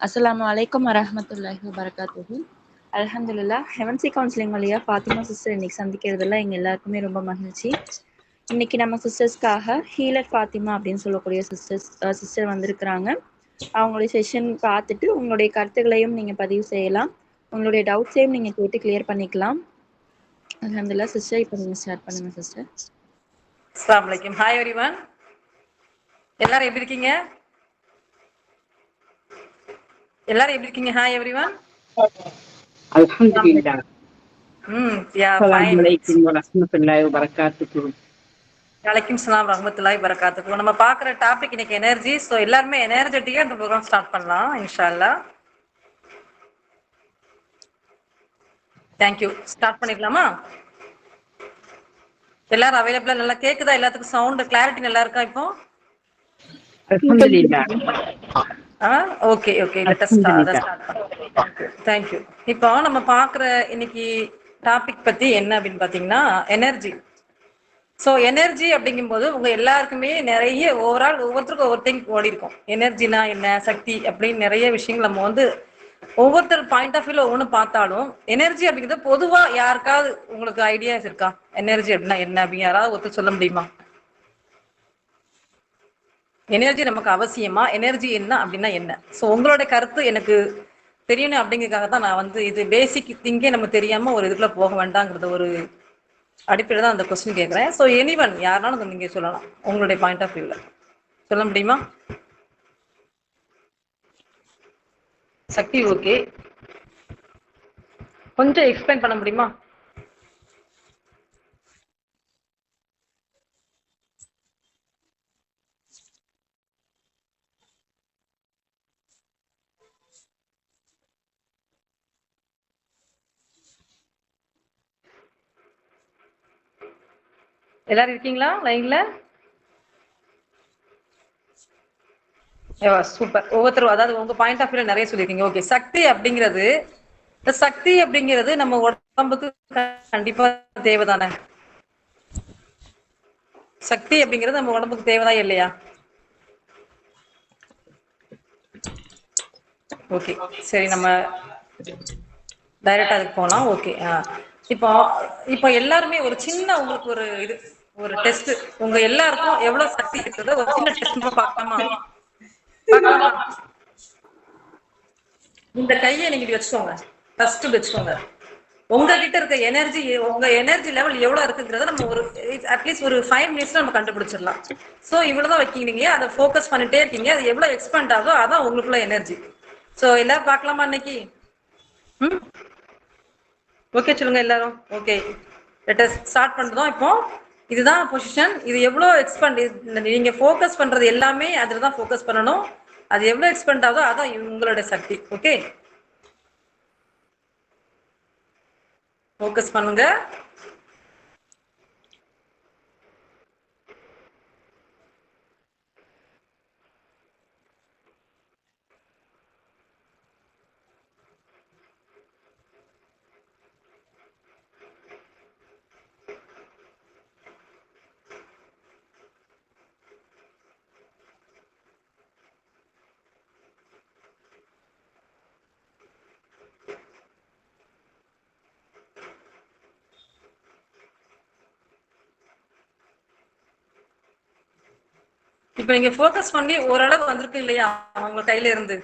அஸ்ஸலாமு அலைக்கும் வரஹ்மத்துல்லாஹி வபரகாத்துஹு. அல்ஹம்துலில்லாஹ். ஹெவன்சி கவுன்சிலிங் வழியா ஃபாத்திமா சிஸ்டர் இன்னைக்கு சந்திக்கிறதுல எங்க எல்லாருக்குமே ரொம்ப மகிழ்ச்சி. இன்னைக்கு நம்ம சிஸ்டர்ஸ்க்காக ஹீலர் ஃபாத்திமா அப்படின்னு சொல்லக்கூடிய சிஸ்டர் வந்திருக்கிறாங்க. அவங்களுடைய செஷன் பார்த்துட்டு உங்களுடைய கருத்துக்களையும் நீங்க பதிவு செய்யலாம். உங்களுடைய டவுட்ஸையும் நீங்க கேட்டு கிளியர் பண்ணிக்கலாம். அல்ஹம்துலில்லாஹ் சிஸ்டர், இப்போ நீங்க ஸ்டார்ட் பண்ணுங்க சிஸ்டர். அஸ்ஸலாமு அலைக்கும். Hi everyone. எல்லாரும் எப்படி இருக்கீங்க? Hi everyone. அல்ஹம்துலில்லாஹ். யா அஸ்ஸலாமு ஃபைன். அலைக்கும் வரஹ்மத்துல்லாஹி வபரகாத்துஹு. வலைக்கும் ஸலாம் வரஹ்மத்துல்லாஹி வபரகாத்துஹு. நம்ம பார்க்குற டாபிக் இன்னைக்கு எனர்ஜி. ஸோ எல்லாருமே எனர்ஜெட்டிக்காக இந்த ப்ரோக்ராம் ஸ்டார்ட் பண்ணலாம் இன்ஷா அல்லாஹ். தேங்க்யூ. ஸ்டார்ட் பண்ணிக்கலாமா? எல்லாரும் அவைலபிளா? நல்லா கேக்குதா? எல்லாத்துக்கும் சவுண்ட் கிளாரிட்டி நல்லா இருக்கா இப்போ? அல்ஹம்துலில்லாஹ். Okay let us start. Thank you. இப்போ நம்ம பார்க்குற இன்னைக்கு டாபிக் பத்தி என்ன அப்படின்னு பார்த்தீங்கன்னா எனர்ஜி. ஸோ எனர்ஜி அப்படிங்கும்போது உங்க எல்லாருக்குமே நிறைய ஒவ்வொருத்தருக்கும் ஒவ்வொருத்தையும் ஓடி இருக்கும். எனர்ஜினா என்ன, சக்தி அப்படின்னு நிறைய விஷயங்கள் நம்ம வந்து ஒவ்வொருத்தர் பாயிண்ட் ஆஃப் வியூல ஒவ்வொன்று பார்த்தாலும் எனர்ஜி அப்படிங்கிறது பொதுவா யாருக்காவது உங்களுக்கு ஐடியாஸ் இருக்கா? எனர்ஜி அப்படின்னா என்ன அப்படின்னு யாராவது ஒருத்தர் சொல்ல முடியுமா? எனர்ஜி நமக்கு அவசியமா? எனர்ஜி என்ன அப்படின்னா என்ன? ஸோ உங்களோட கருத்து எனக்கு தெரியணும் அப்படிங்கிறதுக்காக தான் நான் வந்து இது பேசிக் திங்கே நம்ம தெரியாம ஒரு இதுக்குள்ள போக வேண்டாங்கிறது ஒரு அடிப்படையில் தான் அந்த கொஸ்டின் கேட்குறேன். ஸோ எனிவன் யாருனாலும் நீங்க சொல்லலாம், உங்களுடைய பாயிண்ட் ஆஃப் வியூல சொல்ல முடியுமா? சக்தி ஓகே, கொஞ்சம் எக்ஸ்பிளைன் பண்ண முடியுமா? எல்லாரும் இருக்கீங்களா லைன்ல? சூப்பர். ஒவ்வொருத்தரும் அதாவது உங்க பாயிண்ட் ஆஃப் வியூல நிறைய சொல்லிருக்கீங்க. ஓகே, சக்தி அப்படிங்கிறது நம்ம உடம்புக்கு கண்டிப்பா தேவைதானே? சக்தி அப்படிங்கிறது நம்ம உடம்புக்கு தேவைதான் இல்லையா? ஓகே சரி, நம்ம டைரக்டா அதுக்கு போகலாம். ஓகே, இப்போ எல்லாருமே ஒரு சின்ன உங்களுக்கு ஒரு டெஸ்ட், உங்க எல்லாருக்கும் எவ்வளவு சக்தி இருக்குது ஒரு சின்ன டெஸ்ட் பார்க்கலாமா? இந்த கையை நீங்க வச்சுக்கோங்க, ஃபர்ஸ்ட் வச்சுக்கோங்க. உங்ககிட்ட இருக்க எனர்ஜி, உங்க எனர்ஜி லெவல் எவ்வளவு இருக்குங்கிறத நம்ம ஒரு அட்லீஸ்ட் ஒரு 5 மினிட்ஸ்ல நம்ம கண்டுபிடிச்சிடலாம். ஸோ இவ்வளவுதான் வைக்கிறீங்க, அதை ஃபோக்கஸ் பண்ணிட்டே இருக்கீங்க. அது எவ்வளவு எக்ஸ்பேண்ட் ஆகுதோ அதான் உங்களுக்குள்ள எனர்ஜி. ஸோ எல்லாரும் பார்க்கலாமா இன்னைக்கு? ஓகே சொல்லுங்க எல்லாரும். ஓகே, லெட் அஸ் ஸ்டார்ட் பண்றோம். இப்போ இதுதான் பொசிஷன். இது எவ்வளவு எக்ஸ்பேண்ட், நீங்க ஃபோக்கஸ் பண்றது எல்லாமே அதுல தான் ஃபோக்கஸ் பண்ணணும். அது எவ்வளவு எக்ஸ்பேண்ட் ஆகுதோ அதான் உங்களோட சக்தி. ஓகே, ஃபோக்கஸ் பண்ணுங்க. இப்ப நீங்க ஃபோக்கஸ் பண்ணி ஓரளவு வந்திருக்கு இல்லையா உங்க கையில இருந்து?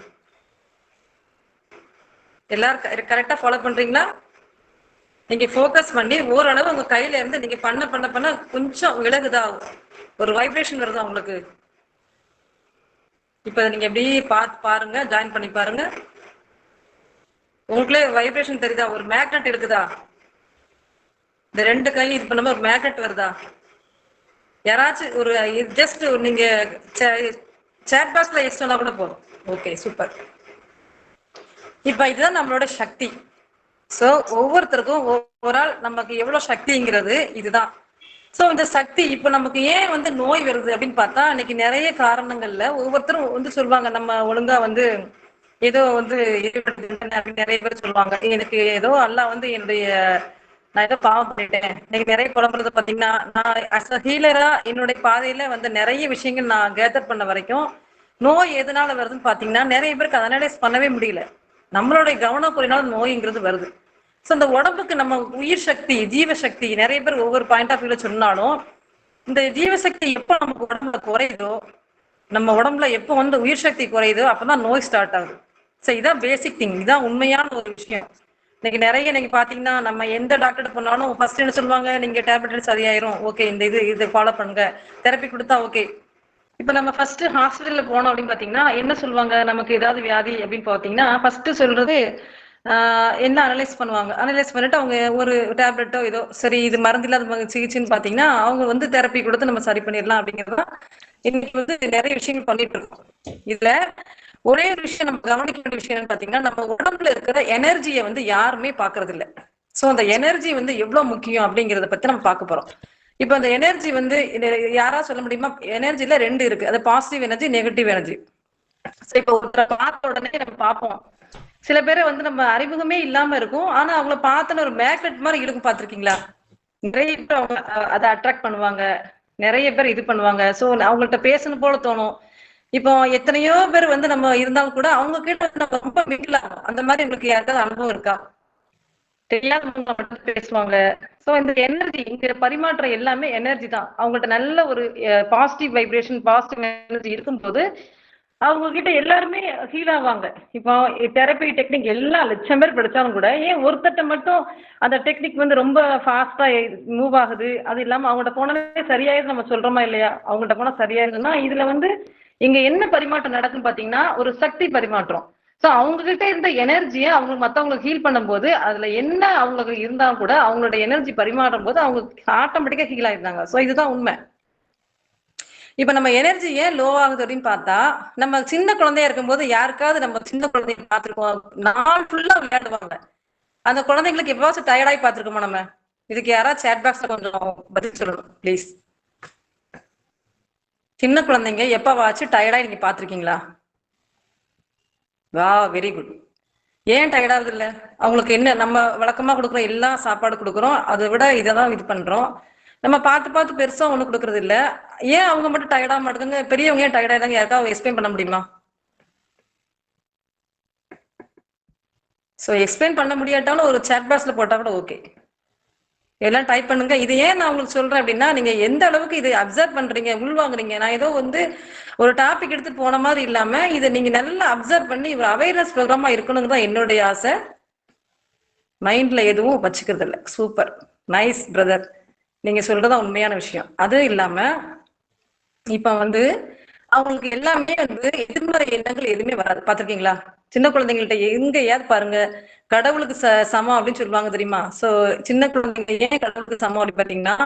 எல்லாரும் கரெக்டா ஃபாலோ பண்றீங்களா? நீங்க ஃபோக்கஸ் பண்ணி ஓரளவு உங்க கையில இருந்து நீங்க பண்ண கொஞ்சம் விலகுதா, ஒரு வைப்ரேஷன் வருதா உங்களுக்கு? இப்ப நீங்க எப்படி பாருங்க, ஜாயின் பண்ணி பாருங்க. உங்களுக்குள்ளே வைப்ரேஷன் தெரியுதா? ஒரு மேக்னெட் இருக்குதா? இந்த ரெண்டு கையும் இது பண்ணாம ஒரு மேக்னெட் வருதா? யாராச்சும் ஒரு ஜஸ்ட் நீங்க சேட் பாக்ஸ்ல எஸ் சொன்னா கூட போதும். Okay super. இப்ப இதுதான் நம்மளோட சக்தி. சோ ஒவ்வொருத்தருக்கும் ஒவ்வொரு ஆள் நமக்கு எவ்வளவு சக்திங்கிறது இதுதான். சோ இந்த சக்தி இப்ப நமக்கு ஏன் வந்து நோய் வருது அப்படின்னு பார்த்தா, இன்னைக்கு நிறைய காரணங்கள்ல ஒவ்வொருத்தரும் வந்து சொல்லுவாங்க, நம்ம ஒழுங்கா வந்து ஏதோ வந்து நிறைய பேர் சொல்லுவாங்க, எனக்கு ஏதோ அல்லாஹ் வந்து நான் ஏதோ பாவம் பண்ணிட்டேன். இன்னைக்கு நிறைய புலம்புறது பாத்தீங்கன்னா, நான் அஸ் அ ஹீலரா என்னுடைய பாதையில வந்து நிறைய விஷயங்கள் நான் கேதர் பண்ண வரைக்கும் நோய் எதனால வருதுன்னு பாத்தீங்கன்னா நிறைய பேருக்கு அனலைஸ் பண்ணவே முடியல. நம்மளுடைய கவனக்குறையினால நோய்ங்கிறது வருது. ஸோ இந்த உடம்புக்கு நம்ம உயிர் சக்தி, ஜீவசக்தி நிறைய பேர் ஒவ்வொரு பாயிண்ட் ஆஃப் வியூல சொன்னாலும், இந்த ஜீவசக்தி எப்போ நமக்கு உடம்புல குறையுதோ, நம்ம உடம்புல எப்போ வந்து உயிர் சக்தி குறையுதோ அப்பதான் நோய் ஸ்டார்ட் ஆகுது. ஸோ இதான் பேசிக் திங், இதான் உண்மையான ஒரு விஷயம். இன்னைக்கு நிறைய நீங்க பாத்தீங்கன்னா நம்ம எந்த டாக்டர் போனாலும் ஃபர்ஸ்ட் என்ன சொல்லுவாங்க, நீங்க டேப்லெட் சரியாயிரும், ஓகே இந்த இது ஃபாலோ பண்ணுங்க, தெரப்பி கொடுத்தா ஓகே. இப்ப நம்ம ஃபர்ஸ்ட் ஹாஸ்பிட்டல்ல போனோம் அப்படின்னு பாத்தீங்கன்னா என்ன சொல்லுவாங்க, நமக்கு ஏதாவது வியாதி அப்படின்னு பாத்தீங்கன்னா ஃபர்ஸ்ட் சொல்றது என்ன அனலைஸ் பண்ணுவாங்க. அனலைஸ் பண்ணிட்டு அவங்க ஒரு டேப்லெட்டோ ஏதோ சரி இது மருந்து இல்லாத சிகிச்சைன்னு பாத்தீங்கன்னா அவங்க வந்து தெரப்பி கொடுத்து நம்ம சரி பண்ணிடலாம் அப்படிங்கிறது இன்னைக்கு வந்து நிறைய விஷயங்கள் பண்ணிட்டு இருக்கோம். இதுல ஒரே ஒரு விஷயம் நம்ம கவனிக்க வேண்டிய விஷயம் பாத்தீங்கன்னா, நம்ம உடம்புல இருக்கிற எனர்ஜியை வந்து யாருமே பாக்குறது இல்ல. சோ அந்த எனர்ஜி வந்து எவ்வளவு முக்கியம் அப்படிங்கறத பத்தி நம்ம பார்க்க போறோம். இப்ப அந்த எனர்ஜி வந்து யாரா சொல்ல முடியுமா? எனர்ஜில ரெண்டு இருக்கு, அது பாசிட்டிவ் எனர்ஜி, நெகட்டிவ் எனர்ஜி. இப்ப ஒருத்தரை பார்த்த உடனே நம்ம பார்ப்போம். சில பேரை வந்து நம்ம அறிமுகமே இல்லாம இருக்கும், ஆனா அவங்கள பார்த்தன ஒரு மேக்னெட் மாதிரி இருக்கும். பார்த்திருக்கீங்களா? நிறைய பேர் அவங்க அதை அட்ராக்ட் பண்ணுவாங்க, நிறைய பேர் இது பண்ணுவாங்க. சோ அவங்கள்ட்ட பேசணும் போல தோணும். இப்போ எத்தனையோ பேர் வந்து நம்ம இருந்தாலும் கூட அவங்க கிட்ட வந்து நம்ம ரொம்ப மிங்கிள் ஆகும். அந்த மாதிரி உங்களுக்கு யாருக்காவது அனுபவம் இருக்கா? தெரியாதவங்க மட்டும் பேசுவாங்க. சோ இந்த எனர்ஜி, இங்க பரிமாற்றம் எல்லாமே எனர்ஜி தான். அவங்கள்ட்ட நல்ல ஒரு பாசிட்டிவ் வைப்ரேஷன், பாசிட்டிவ் எனர்ஜி இருக்கும்போது அவங்க கிட்ட எல்லாருமே ஹீல் ஆவாங்க. இப்போ தெரப்பி டெக்னிக் எல்லா லட்சம் பேர் படிச்சாலும் கூட ஏன் ஒருத்தட்ட மட்டும் அந்த டெக்னிக் வந்து ரொம்ப ஃபாஸ்டா மூவ் ஆகுது, அது இல்லாம அவங்கள்ட்ட போனாலே சரியாயிருது நம்ம சொல்றோமா இல்லையா? அவங்கள்ட்ட போனா சரியாயிருதுன்னா இதுல வந்து இங்க என்ன பரிமாற்றம் நடக்குன்னு பாத்தீங்கன்னா ஒரு சக்தி பரிமாற்றம். ஸோ அவங்க கிட்ட இருந்த எனர்ஜியை அவங்க மற்றவங்களுக்கு ஹீல் பண்ணும்போது அதுல என்ன அவங்களுக்கு இருந்தாலும் கூட அவங்களோட எனர்ஜி பரிமாறும் போது அவங்க ஆட்டோமேட்டிக்கா ஹீல் ஆயிருந்தாங்க. ஸோ இதுதான் உண்மை. இப்ப நம்ம எனர்ஜி ஏன் லோ ஆகுது அப்படின்னு பார்த்தா, நம்ம சின்ன குழந்தையா இருக்கும்போது யாருக்காவது நம்ம சின்ன குழந்தைய பார்த்திருக்கோம், நாள் ஃபுல்லா விளையாடுவாங்க. அந்த குழந்தைங்களுக்கு எப்பவாச்சும் டயர்டாகி பார்த்திருக்கோமா நம்ம? இதுக்கு யாராவது சேட் பாக்ஸ்ல கொஞ்சம் பதில் சொல்லணும் ப்ளீஸ். சின்ன குழந்தைங்க எப்பவாச்சும் டயர்டாகி நீங்க பார்த்திருக்கீங்களா? வா, வெரி குட். ஏன் டயர்டாகுது இல்ல? அவங்களுக்கு என்ன, நம்ம வழக்கமா கொடுக்குற எல்லா சாப்பாடு கொடுக்குறோம், அதை விட இதை தான் இது பண்றோம். நம்ம பார்த்து பார்த்து பெருசா ஒண்ணு கொடுக்கறது இல்ல. ஏன் அவங்க மட்டும் டயர்டாக மாட்டேங்குங்க? பெரியவங்க ஏன் டயர்டாயிட்டாங்க? யாருக்காவது எக்ஸ்பிளைன் பண்ண முடியுமா? ஸோ எக்ஸ்பிளைன் பண்ண முடியாட்டாலும் ஒரு சேட் பாக்ஸ்ல போட்டா கூட ஓகே. எல்லாம் டைப் பண்ணுங்க. இது ஏன் நான் உங்களுக்கு சொல்றேன் அப்படின்னா, நீங்க எந்த அளவுக்கு இதை அப்சர்வ் பண்றீங்க, உள்வாங்குறீங்க. நான் ஏதோ வந்து ஒரு டாபிக் எடுத்துட்டு போன மாதிரி இல்லாம இதை நீங்க நல்லா அப்சர்வ் பண்ணி ஒரு அவேர்னஸ் ப்ரோக்ராமா இருக்கணும்னு தான் என்னுடைய ஆசை. மைண்ட்ல எதுவும் வச்சுக்கிறது இல்லை. Super, nice brother. நீங்க சொல்றதா உண்மையான விஷயம். அது இல்லாம இப்ப வந்து அவங்களுக்கு எல்லாமே வந்து எதிர்மறை எண்ணங்கள் எதுவுமே வராது. பாத்திருக்கீங்களா? சின்ன குழந்தைங்கள்ட்ட எங்கேயாவது பாருங்க, கடவுளுக்கு சமம் அப்படின்னு சொல்லுவாங்க தெரியுமா? சோ சின்ன குழந்தைங்க ஏன் கடவுளுக்கு சமம் அப்படின்னு பாத்தீங்கன்னா,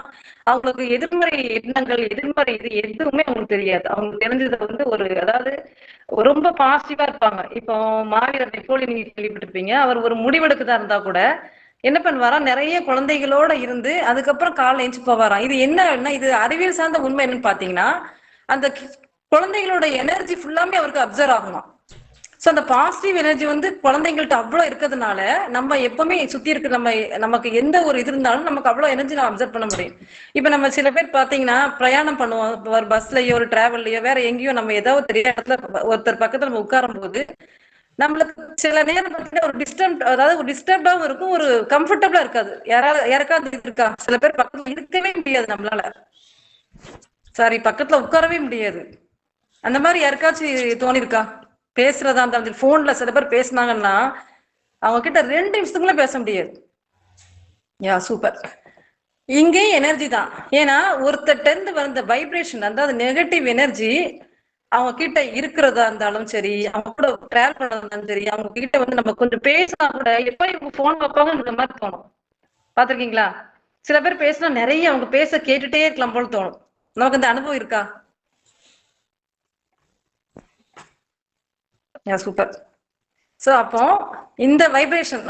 அவங்களுக்கு எதிர்மறை எண்ணங்கள், எதிர்மறை இது எதுவுமே அவங்களுக்கு தெரியாது. அவங்களுக்கு தெரிஞ்சது வந்து ஒரு, அதாவது ரொம்ப பாசிட்டிவா இருப்பாங்க. இப்போ மாவீரர் நெப்போலியன் நீங்க கேள்விப்பட்டிருப்பீங்க. அவர் ஒரு முடிவெடுக்கதா இருந்தா கூட என்ன பண்ணுவாரா, நிறைய குழந்தைகளோட இருந்து அதுக்கப்புறம் காலைல எஞ்சி போவாராம். இது என்ன, இது அறிவியல் சார்ந்த உண்மை என்னன்னு பாத்தீங்கன்னா, அந்த குழந்தைகளோட எனர்ஜி ஃபுல்லாமே அவருக்கு அப்சர்வ் ஆகணும். ஸோ அந்த பாசிட்டிவ் எனர்ஜி வந்து குழந்தைங்கள்ட்ட அவ்வளோ இருக்கிறதுனால நம்ம எப்பவுமே சுத்தி இருக்க நமக்கு எந்த ஒரு இது இருந்தாலும் நமக்கு அவ்வளோ எனர்ஜி நம்ம அப்சர்வ் பண்ண முடியும். இப்போ நம்ம சில பேர் பார்த்தீங்கன்னா பிரயாணம் பண்ணுவோம், ஒரு பஸ்லயோ ஒரு டிராவல்லையோ வேற எங்கேயோ, நம்ம ஏதாவது தெரியாத இடத்துல ஒருத்தர் பக்கத்துல நம்ம உட்காரும் போது நம்மளுக்கு சில நேரம் பார்த்தீங்கன்னா ஒரு டிஸ்டர்ப், அதாவது ஒரு டிஸ்டர்பாகவும் இருக்கும், ஒரு கம்ஃபர்டபுளா இருக்காது. யாருக்காவது இருக்கா? சில பேர் பக்கத்துல இருக்கவே முடியாது நம்மளால, சாரி பக்கத்துல உட்காரவே முடியாது. அந்த மாதிரி யாருக்காச்சும் தோணிருக்கா? பேசுறதா இருந்தாலும் போன்ல சில பேர் பேசினாங்கன்னா அவங்க கிட்ட 2 நிமிஷத்துக்குள்ள பேச முடியாது. யா சூப்பர். இங்கேயும் எனர்ஜி தான். ஏன்னா ஒருத்தட்ட இருந்து வந்த வைப்ரேஷன், அதாவது நெகட்டிவ் எனர்ஜி அவங்க கிட்ட இருக்கிறதா இருந்தாலும் சரி, அவங்க கூட டிராவல் பண்ணதா இருந்தாலும் சரி, அவங்க கிட்ட வந்து நம்ம கொஞ்சம் பேசினா கூட எப்ப இவங்க போன் வைப்பாங்கன்ற மாதிரி தோணும். பாத்திருக்கீங்களா? சில பேர் பேசினா நிறைய அவங்க பேச கேட்டுட்டே இருக்கலாம் போல தோணும். நமக்கு அந்த அனுபவம் இருக்கா? சூப்பர். சோ அப்போ இந்த வைப்ரேஷன்,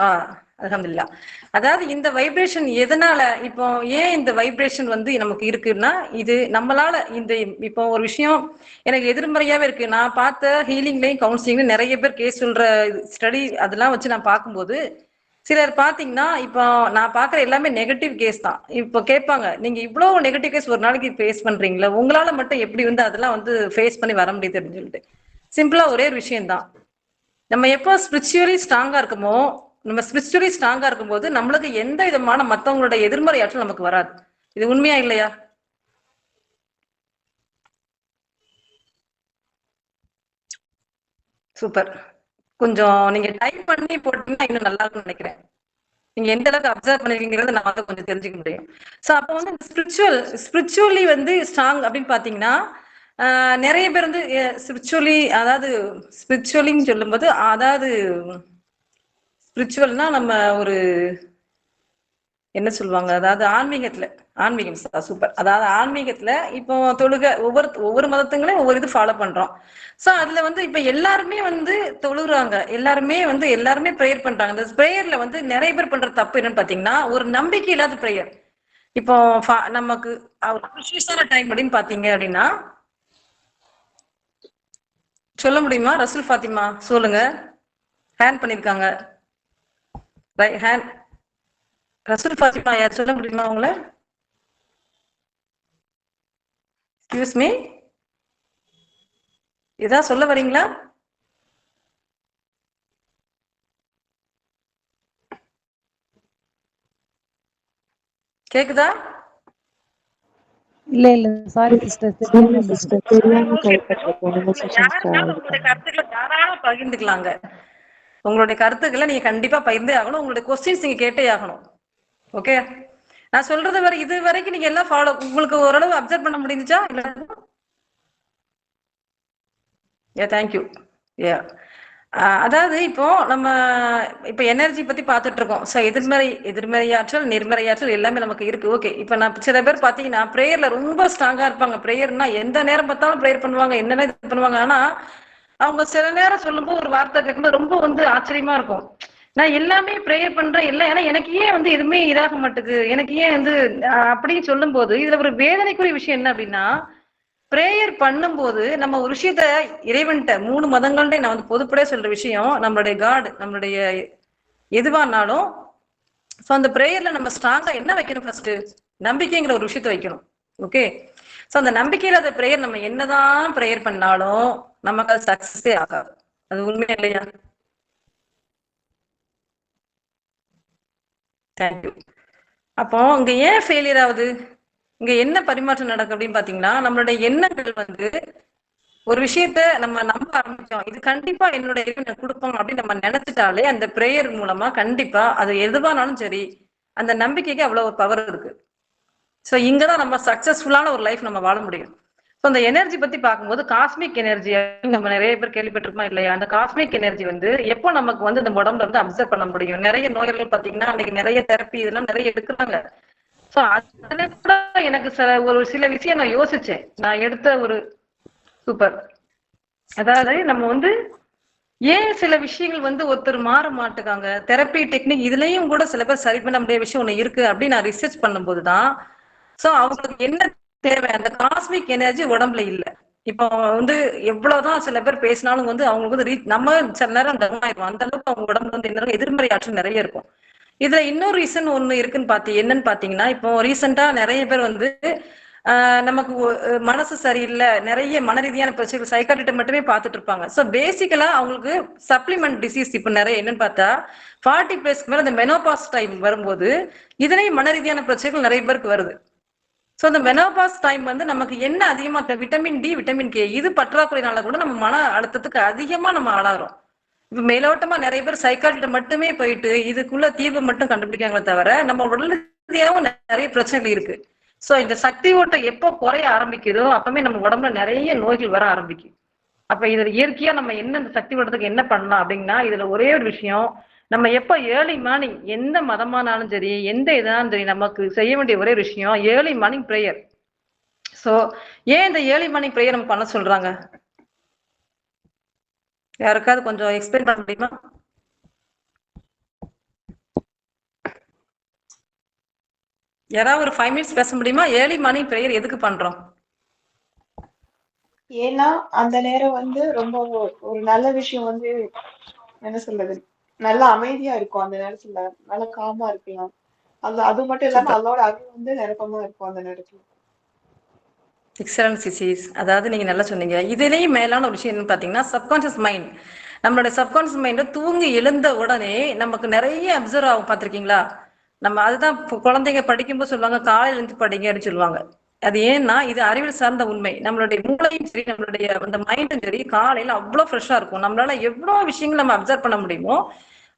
அல்ஹம்துலில்லாஹ், அதாவது இந்த வைப்ரேஷன் எதனால, இப்போ ஏன் இந்த வைப்ரேஷன் வந்து நமக்கு இருக்குன்னா, இது நம்மளால இந்த இப்போ ஒரு விஷயம் எனக்கு எதிர்மறையாவே இருக்கு. நான் பார்த்த ஹீலிங்லயும் கவுன்சிலிங்லயும் நிறைய பேர் கேஸ் சொல்ற ஸ்டடி அதெல்லாம் வச்சு நான் பார்க்கும்போது சிலர் பாத்தீங்கன்னா, இப்போ நான் பாக்குற எல்லாமே நெகட்டிவ் கேஸ் தான். இப்போ கேட்பாங்க, நீங்க இவ்வளவு நெகட்டிவ் கேஸ் ஒரு நாளைக்கு ஃபேஸ் பண்றீங்களா, உங்களால மட்டும் எப்படி வந்து அதெல்லாம் வந்து ஃபேஸ் பண்ணி வர முடியுது அப்படின்னு சொல்லிட்டு. சிம்பிளா ஒரே ஒரு விஷயம்தான். நம்ம எப்போ ஸ்பிரிச்சுவலி ஸ்ட்ராங்கா இருக்குமோ, நம்ம ஸ்பிரிச்சுவலி ஸ்ட்ராங்கா இருக்கும்போது நம்மளுக்கு எந்த விதமான மத்தவங்களோட எதிர்மறை ஆற்றல் நமக்கு வராது. இது உண்மையா இல்லையா? சூப்பர். கொஞ்சம் நீங்க டைப் பண்ணி போட்டீங்கன்னா இன்னும் நல்லா இருக்கும்னு நினைக்கிறேன். நீங்க எந்த அளவுக்கு அப்சர்வ் பண்ணுவீங்கிறத நான் வந்து கொஞ்சம் தெரிஞ்சுக்க முடியும். ஸோ அப்போ வந்து ஸ்பிரிச்சுவலி வந்து ஸ்ட்ராங் அப்படின்னு பார்த்தீங்கன்னா, நிறைய பேர் வந்து ஸ்பிரிச்சுவலி, அதாவது ஸ்பிரிச்சுவலின்னு சொல்லும்போது, அதாவது ஸ்பிரிச்சுவல்னா நம்ம ஒரு என்ன சொல்லுவாங்க, அதாவது ஆன்மீகம் சூப்பர். அதாவது ஆன்மீகத்துல இப்போ தொழுக ஒவ்வொரு மதத்துங்களையும் ஒவ்வொரு இது ஃபாலோ பண்றோம். சோ அதுல வந்து இப்ப எல்லாருமே வந்து தொழுறாங்க, எல்லாருமே ப்ரேயர் பண்றாங்க. இந்த ப்ரேயர்ல வந்து நிறைய பேர் பண்ற தப்பு என்னன்னு பாத்தீங்கன்னா, ஒரு நம்பிக்கை இல்லாத ப்ரேயர். இப்போ நமக்கு ப்ரிஷியஸான டைம் அப்படின்னு பாத்தீங்க அப்படின்னா, சொல்ல முடியுமா? ரசூல் ஃபாத்திமா சொல்லுங்க. ஹேண்ட் பண்ணிருக்காங்க. ஹேண்ட் ரசூல் ஃபாத்திமா யார் சொல்ல முடியுமா உங்களை? எக்ஸ்கியூஸ் மீ, இதா சொல்ல வரீங்களா? கேக்குதா? இல்ல இல்ல சாரி சிஸ்டர், தெரியாம வந்துச்சு. உங்களுடைய கருத்துக்களை தாராளமா பகிர்ந்துக்கலாங்க. உங்களுடைய கருத்துக்களை நீங்க கண்டிப்பா பகிர்ந்தே ஆகணும். உங்களுடைய கொஸ்டின்ஸ் நீங்க கேட்டே ஆகணும். ஓகே, நான் சொல்றது வரை இது வரைக்கும் நீங்க எல்லாம் ஃபாலோ, உங்களுக்கு ஓரளவு அப்சர்வ் பண்ண முடிஞ்சுச்சா? இல்ல தேங்க்யூ. ஏ அதாவது இப்போ நம்ம இப்ப எனர்ஜி பத்தி பார்த்துட்டு இருக்கோம். ஸோ எதிர்மறையாற்றல், நேர்மறையாற்றல் எல்லாமே நமக்கு இருக்கு. ஓகே, இப்ப நான் சில பேர் பாத்தீங்கன்னா பிரேயர்ல ரொம்ப ஸ்ட்ராங்கா இருப்பாங்க. பிரேயர்னா எந்த நேரம் பார்த்தாலும் பிரேயர் பண்ணுவாங்க, என்னென்ன இது பண்ணுவாங்க. ஆனா அவங்க சில நேரம் சொல்லும்போது ஒரு வார்த்தை கேட்கும்போது ரொம்ப வந்து ஆச்சரியமா இருக்கும். நான் எல்லாமே ப்ரேயர் பண்றேன் எல்லாம், ஏன்னா எனக்கு ஏன் வந்து எதுவுமே இதாக மாட்டுக்கு, எனக்கு ஏன் வந்து அப்படின்னு சொல்லும் போது இதுல ஒரு வேதனைக்குரிய விஷயம் என்ன அப்படின்னா, பிரேயர் பண்ணும்போது நம்ம ஒரு விஷயத்த இறைவன்கிட்ட 3 மதங்கள்ட நான் வந்து பொதுப்படையா சொல்ற விஷயம், நம்மளுடைய காட், நம்மளுடைய எதுவானாலும் ஸோ அந்த பிரேயர்ல நம்ம ஸ்ட்ராங்கா என்ன வைக்கணும்? ஃபர்ஸ்ட் நம்பிக்கைங்கிற ஒரு விஷயத்த வைக்கணும். ஓகே, ஸோ அந்த நம்பிக்கையில அந்த பிரேயர் நம்ம என்னதான் பிரேயர் பண்ணாலும் நமக்கு அது சக்சஸே ஆகாது. அது உண்மையா இல்லையா? தேங்க்யூ. அப்போ இங்க ஏன் ஃபெயிலியர் ஆகுது? இங்க என்ன பரிமாற்றம் நடக்கும் அப்படின்னு பாத்தீங்கன்னா, நம்மளுடைய எண்ணங்கள் வந்து ஒரு விஷயத்த நம்ம நம்ப ஆரம்பிச்சோம், இது கண்டிப்பா என்னோட இறைவன் கொடுப்போம் அப்படின்னு நம்ம நினைச்சிட்டாலே அந்த பிரேயர் மூலமா கண்டிப்பா அது எதுவானாலும் சரி, அந்த நம்பிக்கைக்கு அவ்வளவு ஒரு பவர் இருக்கு. ஸோ இங்கதான் நம்ம சக்சஸ்ஃபுல்லான ஒரு லைஃப் நம்ம வாழ முடியும். ஸோ அந்த எனர்ஜி பத்தி பார்க்கும்போது காஸ்மிக் எனர்ஜி நம்ம நிறைய பேர் கேள்விப்பட்டிருக்கோமா இல்லையா? அந்த காஸ்மிக் எனர்ஜி வந்து எப்போ நமக்கு வந்து இந்த உடம்புல வந்து அப்சர்வ் பண்ண முடியும்? நிறைய நோய்கள் பாத்தீங்கன்னா அன்னைக்கு நிறைய தெரப்பி இதெல்லாம் நிறைய எடுக்கிறாங்க. ஸோ அதுல கூட எனக்கு சில விஷயம் நான் யோசிச்சேன். நான் எடுத்த ஒரு சூப்பர், அதாவது நம்ம வந்து ஏன் சில விஷயங்கள் வந்து ஒருத்தர் மாற மாட்டுக்காங்க, தெரப்பி டெக்னிக் இதுலயும் கூட சில பேர் சரி பண்ண முடியாத விஷயம் ஒண்ணு இருக்கு அப்படின்னு நான் ரிசர்ச் பண்ணும்போதுதான் சோ அவங்களுக்கு என்ன தேவை, அந்த காஸ்மிக் எனர்ஜி உடம்புல இல்ல. இப்போ வந்து எவ்வளவுதான் சில பேர் பேசினாலும் வந்து அவங்களுக்கு வந்து நம்ம சில நேரம் டவுன் ஆயிடும். அந்த அளவுக்கு அவங்க உடம்புல வந்து என்ன எதிர்மறை ஆற்றல் நிறைய இருக்கும். இதுல இன்னொரு ரீசன் ஒண்ணு இருக்குன்னு என்னன்னு பாத்தீங்கன்னா, இப்போ ரீசெண்டா நிறைய பேர் வந்து நமக்கு மனசு சரியில்லை, நிறைய மன ரீதியான பிரச்சனைகள் சைக்காட்டிட்ட மட்டுமே பார்த்துட்டு இருப்பாங்க. ஸோ பேசிக்கலா அவங்களுக்கு சப்ளிமெண்ட் டிசீஸ் இப்போ நிறைய என்னன்னு பார்த்தா 40+ மேல இந்த மெனோபாஸ் டைம் வரும்போது இதுலயும் மன ரீதியான பிரச்சனைகள் நிறைய பேருக்கு வருது. ஸோ இந்த மெனோபாஸ் டைம் வந்து நமக்கு என்ன அதிகமா விட்டமின் டி, விட்டமின் கே இது பற்றாக்குறையினால கூட நம்ம மன அழுத்தத்துக்கு அதிகமா நம்ம ஆளாகிறோம். இப்ப மேலோட்டமா நிறைய பேர் சைக்காட்டிட்ட மட்டுமே போயிட்டு இதுக்குள்ள தீர்வு மட்டும் கண்டுபிடிக்காங்களே தவிர நம்ம உடல் ரீதியாகவும் நிறைய பிரச்சனைகள் இருக்கு. சோ இந்த சக்தி ஓட்டம் எப்போ குறைய ஆரம்பிக்குதோ அப்பவே நம்ம உடம்புல நிறைய நோய்கள் வர ஆரம்பிக்கும். அப்ப இதுல இயற்கையா நம்ம என்ன இந்த சக்தி ஓட்டத்துக்கு என்ன பண்ணலாம் அப்படின்னா, இதுல ஒரே ஒரு விஷயம், நம்ம எப்ப ஏர்லி மார்னிங் எந்த மதமானாலும் சரி, எந்த இதாலும் சரி, நமக்கு செய்ய வேண்டிய ஒரே விஷயம் ஏர்லி மார்னிங் பிரேயர். சோ ஏன் இந்த ஏர்லி மார்னிங் பிரேயர் நம்ம பண்ண சொல்றாங்க? யாருக்காவது கொஞ்சம் எக்ஸ்பிளைன் பண்ண முடியுமா? யாராவது ஒரு 5 மினிட்ஸ் பேச முடியுமா? ஏர்லி மார்னிங் பிரேயர் எதுக்கு பண்றோம்? ஏன்னா அந்த நேரம் வந்து ரொம்ப ஒரு நல்ல விஷயம் வந்து என்ன சொல்றது, நல்ல அமைதியா இருக்கும் அந்த நேரத்துல, நல்ல காமா இருக்கலாம். அது அது மட்டும் இல்லாம சூப்பர். அதோட அருள் வந்து நிரப்பமா இருக்கும் அந்த நேரத்துல. எக்ஸலன்ட் சிசிஸ். அதாவது நீங்க நல்லா சொன்னீங்க. இதுலயும் மேலான ஒரு விஷயம் என்னன்னு பாத்தீங்கன்னா சப்கான்சியஸ் மைண்ட். நம்மளுடைய சப்கான்சியஸ் மைண்ட் தூங்கி எழுந்த உடனே நமக்கு நிறைய அப்சர்வ் ஆகும். பாத்திருக்கீங்களா? நம்ம அதுதான் குழந்தைங்க படிக்கும்போது சொல்லுவாங்க காலையில இருந்து படிங்க அப்படின்னு சொல்லுவாங்க. அது ஏன்னா இது அறிவியல் சார்ந்த உண்மை. நம்மளுடைய மூளையும் சரி நம்மளுடைய அந்த மைண்டும் சரி காலையில அவ்வளவு ஃப்ரெஷ்ஷா இருக்கும். நம்மளால எவ்வளவு விஷயங்கள் நம்ம அப்சர்வ் பண்ண முடியுமோ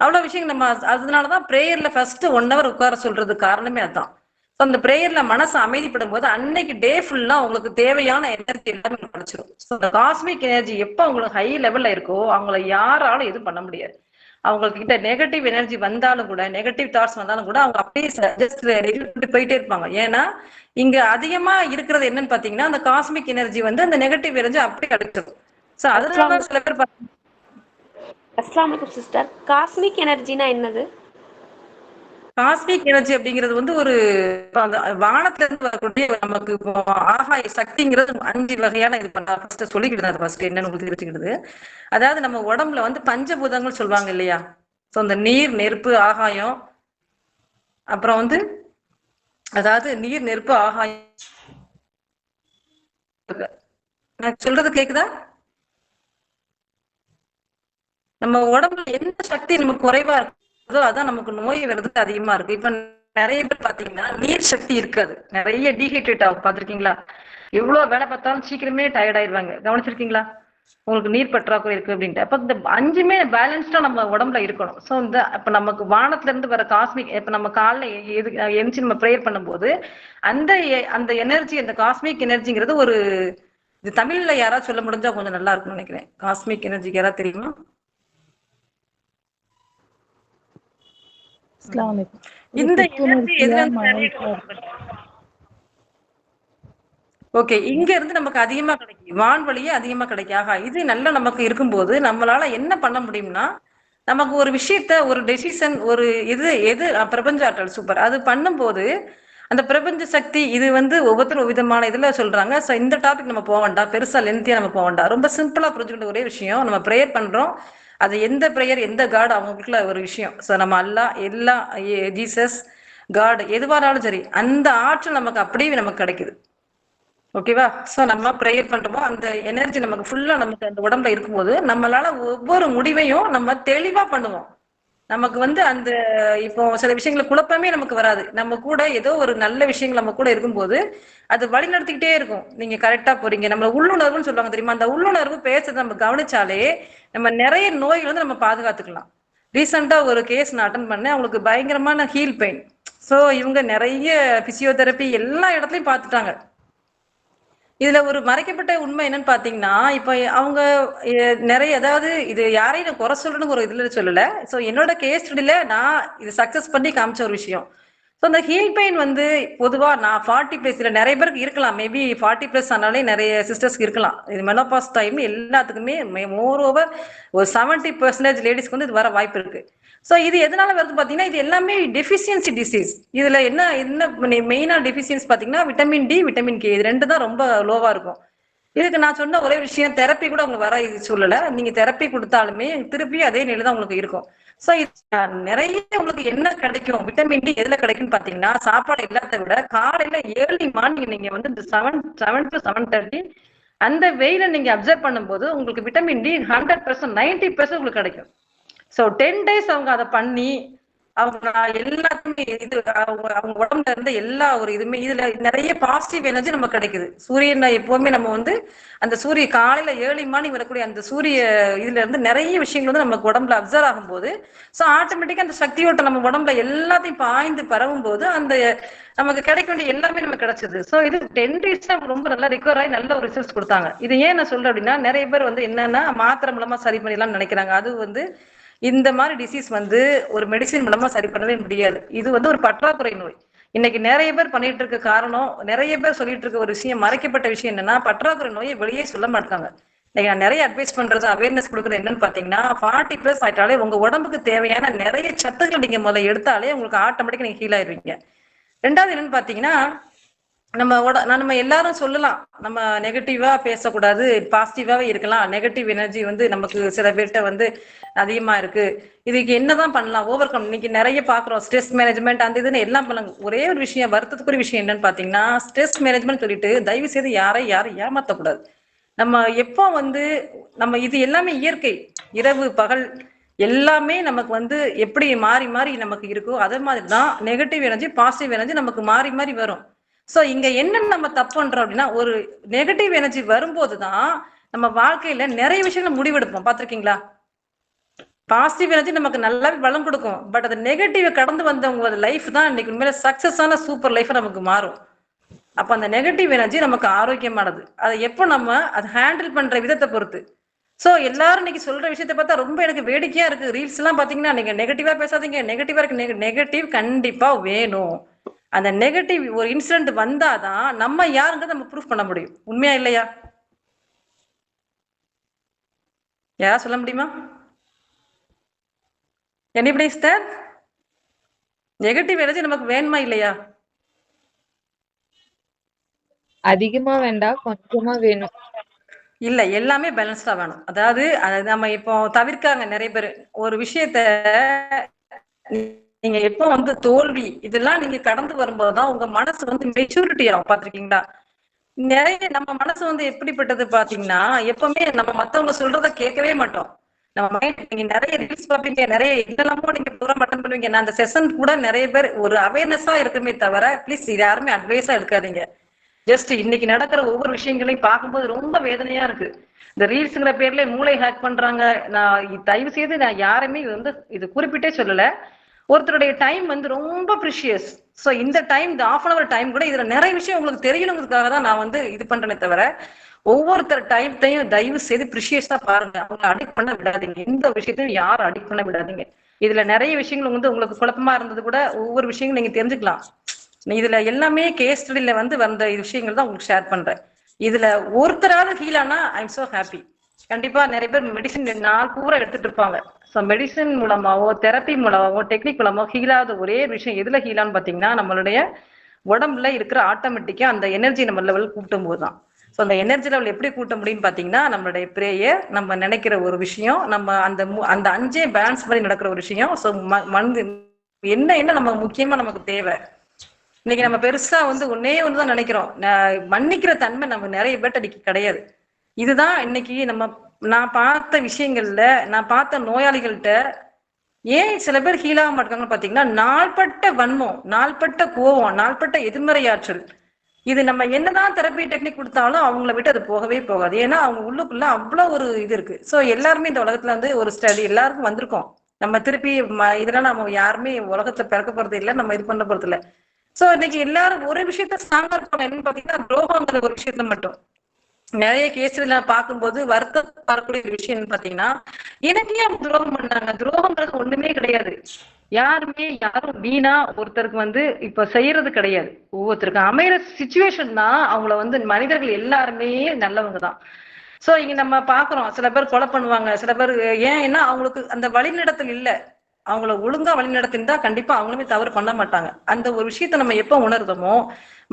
அவ்வளவு விஷயம் நம்ம அதனாலதான் பிரேயர்ல ஃபர்ஸ்ட் 1 hour உட்கார சொல்றது காரணமே அதுதான். அந்த பிரேயர்ல மனசு அமைதிப்படும் போது அன்னைக்கு டே ஃபுல்லா உங்களுக்கு தேவையான எனர்ஜி எல்லாமே கிடைச்சிடும். இந்த காஸ்மிக் எனர்ஜி எப்ப உங்களுக்கு ஹை லெவல்ல இருக்கோ அவங்கள யாராலும் எதுவும் பண்ண முடியாது. அவங்க கிட்ட நெகட்டிவ் எனர்ஜி வந்தாலும் கூட நெகட்டிவ் தாட்ஸ் வந்தாலும் கூட அவங்க அப்படியே ஜஸ்ட் போயிட்டே இருப்பாங்க. ஏன்னா இங்க அதிகமா இருக்கிறது என்னன்னு பாத்தீங்கன்னா அந்த காஸ்மிக் எனர்ஜி வந்து அந்த நெகட்டிவ் எனர்ஜி அப்படியே கிடைச்சிடும். சோ அதனாலதான் சில பேர் அஸ்ஸலாமு அலைக்கும் சிஸ்டர். காஸ்மிக் எனர்ஜினா என்னது? காஸ்மிக் எனர்ஜி அப்படிங்கிறது வந்து ஒரு வானத்துல இருந்து வரக்கூடிய நமக்கு ஆகாய சக்திங்கிறது 5 வகையான இது பண்ண ஃபர்ஸ்ட் சொல்லிக்கிட்டு ஃபர்ஸ்ட் என்னன்னு உங்களுக்கு தெரிஞ்சுக்கிடுது. அதாவது நம்ம உடம்புல வந்து பஞ்சபூதங்கள் சொல்லுவாங்க இல்லையா? ஸோ அந்த நீர், நெருப்பு, ஆகாயம், அப்புறம் வந்து அதாவது நீர், நெருப்பு, ஆகாயம். நான் சொல்றது கேக்குதா? நம்ம உடம்புல எந்த சக்தி நமக்கு குறைவா இருக்குதோ அதான் நமக்கு நோய் வர்றதுக்கு அதிகமா இருக்கு. இப்ப நிறைய பேர் பாத்தீங்கன்னா நீர் சக்தி இருக்காது, நிறைய டீஹைட்ரேட் ஆகும். பாத்திருக்கீங்களா? எவ்வளவு வேலை பார்த்தாலும் சீக்கிரமே டயர்ட் ஆயிடுவாங்க. கவனிச்சிருக்கீங்களா? உங்களுக்கு நீர் பற்றாக்குறை இருக்கு அப்படின்ட்டு. அப்ப இந்த 5மே பேலன்ஸ்டா நம்ம உடம்புல இருக்கணும். சோ இந்த இப்ப நமக்கு வானத்துல இருந்து வர காஸ்மிக் இப்ப நம்ம காலைல எழுந்துச்சு நம்ம ப்ரேயர் பண்ணும்போது அந்த அந்த எனர்ஜி அந்த காஸ்மிக் எனர்ஜிங்கிறது ஒரு இது தமிழ்ல யாராவது சொல்ல முடிஞ்சா கொஞ்சம் நல்லா இருக்கும்னு நினைக்கிறேன். காஸ்மிக் எனர்ஜிக்கு யாராவது தெரியுமா? இந்த எனர்ஜி எதுல இருந்து நிறைய ஓகே இங்க இருந்து நமக்கு அதிகமா கிடைக்கும். வான்வழியே அதிகமா கிடைக்கும். ஆகா இது நல்லா நமக்கு இருக்கும்போது நம்மளால என்ன பண்ண முடியும்னா நமக்கு ஒரு விஷயத்த ஒரு டெசிஷன் ஒரு எது பிரபஞ்ச ஆற்றல் சூப்பர் அது பண்ணும்போது அந்த பிரபஞ்ச சக்தி இது வந்து ஒவ்வொருத்தரும் விதமான இதுல சொல்றாங்க. ஸோ இந்த டாபிக் நம்ம போக வேண்டாம், பெருசா லென்த்தியா நம்ம போக வேண்டாம். ரொம்ப சிம்பிளா புரிஞ்சுக்கிட்ட ஒரே விஷயம், நம்ம ப்ரேயர் பண்றோம். அது எந்த ப்ரேயர் எந்த காட் அவங்களுக்குள்ள ஒரு விஷயம். ஸோ நம்ம அல்லா எல்லா ஜீசஸ் காட் எதுவானாலும் சரி அந்த ஆற்றல் நமக்கு அப்படியே நமக்கு கிடைக்குது. ஓகேவா? சோ நம்ம ப்ரேயர் பண்றோமோ அந்த எனர்ஜி நமக்கு ஃபுல்லா நமக்கு அந்த உடம்புல இருக்கும்போது நம்மளால ஒவ்வொரு முடிவையும் நம்ம தெளிவா பண்ணுவோம். நமக்கு வந்து அந்த இப்போ சில விஷயங்களை குழப்பமே நமக்கு வராது. நம்ம கூட ஏதோ ஒரு நல்ல விஷயங்கள் நம்ம கூட இருக்கும்போது அது வழி நடத்திக்கிட்டே இருக்கும். நீங்க கரெக்டா போறீங்க. நம்ம உள்ளுணர்வுன்னு சொல்லுவாங்க தெரியுமா? அந்த உள்ளுணர்வு பேசுறதை நம்ம கவனிச்சாலே நம்ம நிறைய நோய்கள் வந்து நம்ம பாதுகாத்துக்கலாம். ரீசெண்டா ஒரு கேஸ் நான் அட்டன் பண்ணேன். அவங்களுக்கு பயங்கரமான ஹீல் பெயின். சோ இவங்க நிறைய பிசியோதெரப்பி எல்லா இடத்துலயும் பார்த்துட்டாங்க. இதுல ஒரு மறைக்கப்பட்ட உண்மை என்னன்னு பாத்தீங்கன்னா இப்ப அவங்க நிறைய அதாவது இது யாரையும் நான் குறை சொல்றேன்னு ஒரு இதுல சொல்லல. சோ என்னோட கேஸ் ஸ்டடியில நான் இது சக்சஸ் பண்ணி காமிச்ச ஒரு விஷயம். ஸோ அந்த ஹீல் பெயின் வந்து பொதுவா நான் 40+ நிறைய பேருக்கு இருக்கலாம். மேபி 40+ ஆனாலே நிறைய சிஸ்டர்ஸ்க்கு இருக்கலாம். இது மெனோபாஸ் டைம் எல்லாத்துக்குமே மோர் ஓவர் ஒரு 70% லேடிஸ்க்கு வந்து இது வர வாய்ப்பு இருக்கு. ஸோ இது எதனால வருது பாத்தீங்கன்னா இது எல்லாமே டெஃபிஷியன்சி டிசீஸ். இதுல என்ன மெயினா டெஃபிஷியன்சி பாத்தீங்கன்னா விட்டமின் டி, விட்டமின் கே இது 2 தான் ரொம்ப லோவா இருக்கும். இதுக்கு நான் சொன்ன ஒரே விஷயம் தெரப்பி கூட உங்களுக்கு வர இது சொல்லல. நீங்க தெரப்பி கொடுத்தாலுமே திருப்பி அதே நிலை தான் உங்களுக்கு இருக்கும். சோ நிறைய உங்களுக்கு என்ன கிடைக்கும் விட்டமின் டி எதுல கிடைக்கும்னு பாத்தீங்கன்னா சாப்பாடு எல்லாத்த விட காலையில ஏர்லி மார்னிங் நீங்க வந்து இந்த 7 to 7:30 அந்த வெயில நீங்க அப்சர்வ் பண்ணும்போது உங்களுக்கு விட்டமின் டி 100% 90% உங்களுக்கு கிடைக்கும். சோ 10 days அவங்க அதை பண்ணி அவங்க எல்லாத்துக்குமே இது அவங்க உடம்புல இருந்து எல்லா ஒரு இதுமே இதுல நிறைய பாசிட்டிவ் எனர்ஜி நமக்கு கிடைக்குது. சூரியன் எப்பவுமே நம்ம வந்து அந்த சூரிய காலையில ஏர்லி மார்னிங் வரக்கூடிய அந்த சூரிய இதுல இருந்து நிறைய விஷயங்கள் வந்து நமக்கு உடம்புல அப்சர்வ் ஆகும் போது ஸோ ஆட்டோமேட்டிக்கா அந்த சக்தியோட்ட நம்ம உடம்புல எல்லாத்தையும் பாய்ந்து பரவும் போது அந்த நமக்கு கிடைக்க வேண்டிய எல்லாமே நமக்கு கிடைச்சது. ஸோ இது 10 days ரொம்ப நல்லா ரிகவர் ஆகி நல்ல ஒரு ரிசல்ட்ஸ் கொடுத்தாங்க. இது ஏன் நான் சொல்றேன் அப்படின்னா நிறைய பேர் வந்து என்னன்னா மாத்திரை மூலமா சரி பண்ணிடலாம்னு நினைக்கிறாங்க. அது வந்து இந்த மாதிரி டிசீஸ் வந்து ஒரு மெடிசின் மூலமா சரி பண்ணவே முடியாது. இது வந்து ஒரு பற்றாக்குறை நோய். இன்னைக்கு நிறைய பேர் பண்ணிட்டு இருக்க காரணம் நிறைய பேர் சொல்லிட்டு இருக்க ஒரு விஷயம் மறைக்கப்பட்ட விஷயம் என்னன்னா பற்றாக்குறை நோயை வெளியே சொல்ல மாட்டாங்க. இன்னைக்கு நான் நிறைய அட்வைஸ் பண்றது அவேர்னஸ் கொடுக்குறது என்னன்னு பாத்தீங்கன்னா 40+ ஆயிட்டாலே உங்க உடம்புக்கு தேவையான நிறைய சத்துக்கள் நீங்க முதல்ல எடுத்தாலே உங்களுக்கு ஆட்டோமேட்டிக்கா நீங்க ஹீல் ஆயிருவீங்க. ரெண்டாவது என்னன்னு பாத்தீங்கன்னா நம்ம எல்லாரும் சொல்லலாம், நம்ம நெகட்டிவா பேசக்கூடாது, பாசிட்டிவாவே இருக்கலாம். நெகட்டிவ் எனர்ஜி வந்து நமக்கு சில பேர்கிட்ட வந்து அதிகமா இருக்கு. இதுக்கு என்னதான் பண்ணலாம், ஓவர் கம். இன்னைக்கு நிறைய பாக்குறோம், ஸ்ட்ரெஸ் மேனேஜ்மெண்ட் அந்த இதுன்னு எல்லாம் பண்ணலாம். ஒரே ஒரு விஷயம், வருத்தத்துக்குரிய விஷயம் என்னன்னு பாத்தீங்கன்னா, ஸ்ட்ரெஸ் மேனேஜ்மெண்ட் சொல்லிட்டு தயவு செய்து யாரும் ஏமாத்தக்கூடாது. நம்ம எப்போ வந்து நம்ம இது எல்லாமே இயற்கை, இரவு பகல் எல்லாமே நமக்கு வந்து எப்படி மாறி மாறி நமக்கு இருக்கோ அதே மாதிரிதான் நெகட்டிவ் எனர்ஜி பாசிட்டிவ் எனர்ஜி நமக்கு மாறி மாறி வரும். சோ இங்க என்ன நம்ம தப்பு பண்றோம் அப்படின்னா, ஒரு நெகட்டிவ் எனர்ஜி வரும்போதுதான் நம்ம வாழ்க்கையில நிறைய விஷயங்கள் முடிவெடுப்போம். பாத்திருக்கீங்களா? பாசிட்டிவ் எனர்ஜி நமக்கு நல்லாவே பலம் கொடுக்கும். பட் அது நெகட்டிவ் கடந்து வந்தவங்க லைஃப் தான் இன்னைக்கு உண்மையில சக்சஸான சூப்பர் லைஃப் நமக்கு மாறும். அப்ப அந்த நெகட்டிவ் எனர்ஜி நமக்கு ஆரோக்கியமானது. அதை எப்போ நம்ம அதை ஹேண்டில் பண்ற விதத்தை பொறுத்து. சோ எல்லாரும் இன்னைக்கு சொல்ற விஷயத்த பார்த்தா ரொம்ப எனக்கு வேடிக்கையா இருக்கு. ரீல்ஸ் எல்லாம் பாத்தீங்கன்னா, நீங்க நெகட்டிவா பேசாதீங்க, நெகட்டிவா இருக்கு. நெகட்டிவ் கண்டிப்பா வேணும். அந்த நெகட்டிவ் ஒரு இன்சிடென்ட் வந்தாதான் நம்ம யாருங்கிறத நம்ம ப்ரூஃப் பண்ண முடியும். உண்மையா இல்லையா? யாரா சொல்ல முடியுமா? Anybody sister? நெகட்டிவ் எனர்ஜி நமக்கு வேணுமா இல்லையா? அதிகமா வேண்டாம், கொஞ்சமா வேணும். இல்ல, எல்லாமே பேலன்ஸ்டா வேணும். அதாவது நம்ம இப்போ தவிர்க்காங்க நிறைய பேர் ஒரு விஷயத்த. நீங்க எப்போ வந்து தோல்வி இதெல்லாம் நீங்க கடந்து வரும்போதுதான் உங்க மனசு வந்து மெச்சூரிட்டி ஆகும். பாத்திருக்கீங்களா? நிறைய நம்ம மனசு வந்து எப்படிப்பட்டது பாத்தீங்கன்னா, எப்பவுமே நம்ம மத்தவங்க சொல்றத கேட்கவே மாட்டோம். நம்ம மைண்ட், நீங்க நிறைய ரீல்ஸ் பாப்பீங்க, நிறைய இதெல்லாமோ நீங்க ப்ரோக்ராம் அட்டன் பண்ணுவீங்க. நான் அந்த செஷன் கூட நிறைய பேர் ஒரு அவேர்னஸா இருக்குமே தவிர, ப்ளீஸ் இது யாருமே அட்வைஸா எடுக்காதீங்க. ஜஸ்ட் இன்னைக்கு நடக்கிற ஒவ்வொரு விஷயங்களையும் பார்க்கும்போது ரொம்ப வேதனையா இருக்கு. இந்த ரீல்ஸ்ங்கிற பேர்ல மூளை ஹேக் பண்றாங்க. நான் தயவு செய்து நான் யாருமே வந்து இது குறிப்பிட்டே சொல்லல. ஒருத்தருடைய டைம் வந்து ரொம்ப ப்ரிஷியஸ். சோ இந்த டைம், இந்த ½ டைம் கூட இதுல நிறைய விஷயம் உங்களுக்கு தெரியணுங்கிறதுக்காக தான் நான் வந்து இது பண்றேனே தவிர, ஒவ்வொருத்தர் டைத்தையும் தயவு செய்து ப்ரிஷியஸா பாருங்க. அவங்க அடிக்ட் பண்ண விடாதீங்க. எந்த விஷயத்தையும் யாரும் அடிக்ட் பண்ண விடாதீங்க. இதுல நிறைய விஷயங்கள் வந்து உங்களுக்கு குழப்பமா இருந்தது கூட ஒவ்வொரு விஷயங்களும் நீங்க தெரிஞ்சுக்கலாம். இதுல எல்லாமே கேஸ் ஸ்டடியில வந்து வந்த விஷயங்கள் தான் உங்களுக்கு ஷேர் பண்றேன். இதுல ஒருத்தராவது ஹீல் ஆனா ஐ எம் சோ ஹாப்பி. கண்டிப்பா நிறைய பேர் மெடிசின் நாள் பூரா எடுத்துட்டு இருப்பாங்க. ஸோ மெடிசின் மூலமாவோ தெரப்பி மூலமாவோ டெக்னிக் மூலமாவோ ஹீலாத ஒரே விஷயம் எதுல ஹீலான்னு பாத்தீங்கன்னா, நம்மளுடைய உடம்புல இருக்கிற ஆட்டோமேட்டிக்கா அந்த எனர்ஜி நம்ம லெவல் கூட்டும் போதுதான். ஸோ அந்த எனர்ஜி லெவல் எப்படி கூட்ட முடியும்னு பாத்தீங்கன்னா, நம்மளுடைய பிரேயர், நம்ம நினைக்கிற ஒரு விஷயம், நம்ம அந்த 5 பேலன்ஸ் பண்ணி நடக்கிற ஒரு விஷயம். ஸோ என்ன நம்ம முக்கியமா நமக்கு தேவை. இன்னைக்கு நம்ம பெருசா வந்து ஒண்ணுதான் நினைக்கிறோம். மன்னிக்கிற தன்மை நம்ம நிறைய பேர்ட்ட கிடையாது. இதுதான் இன்னைக்கு நான் பார்த்த விஷயங்கள்ல, நான் பார்த்த நோயாளிகள்கிட்ட ஏன் சில பேர் ஹீலாக மாட்டாங்கன்னு பாத்தீங்கன்னா, நாள்பட்ட வன்மம், நாள்பட்ட கோவம், நாள்பட்ட எதிர்மறையாற்றல். இது நம்ம என்னதான் தெரப்பி டெக்னிக் கொடுத்தாலும் அவங்கள விட்டு அது போகவே போகாது. ஏன்னா அவங்க உள்ளுக்குள்ள அவ்வளவு ஒரு இது இருக்கு. சோ எல்லாருமே இந்த உலகத்துல வந்து ஒரு ஸ்டடி எல்லாருக்கும் வந்திருக்கோம். நம்ம திருப்பி இதெல்லாம் நம்ம யாருமே உலகத்துல பிறக்க போறது இல்லை, நம்ம இது பண்ண போறது இல்லை. சோ இன்னைக்கு எல்லாரும் ஒரு விஷயத்த ஸ்ட்ராங்கா இருப்பாங்க. என்னன்னு பாத்தீங்கன்னா, துரோகங்கிற ஒரு விஷயத்த மட்டும் நிறைய கேஸ்ல பார்க்கும்போது வருத்தப்படக்கூடிய ஒரு விஷயம் பாத்தீங்கன்னா, எனக்கு ஏன் துரோகம் பண்ணாங்க? துரோகங்கிறது ஒண்ணுமே கிடையாது. யாரும் வீணா ஒருத்தருக்கு வந்து இப்ப செய்யறது கிடையாது. ஒவ்வொருத்தருக்கு அமைகிற சிச்சுவேஷன் தான் அவங்கள வந்து மனிதர்கள் எல்லாருமே நல்லவங்க தான். சோ இங்க நம்ம பாக்குறோம், சில பேர் கொலை பண்ணுவாங்க, சில பேர் ஏன்னா அவங்களுக்கு அந்த வழிநடத்தல் இல்ல. அவங்கள ஒழுங்கா வழிநடத்திருந்தா கண்டிப்பா அவங்களுமே தவறு பண்ண மாட்டாங்க. அந்த ஒரு விஷயத்த நம்ம எப்ப உணர்தமோ,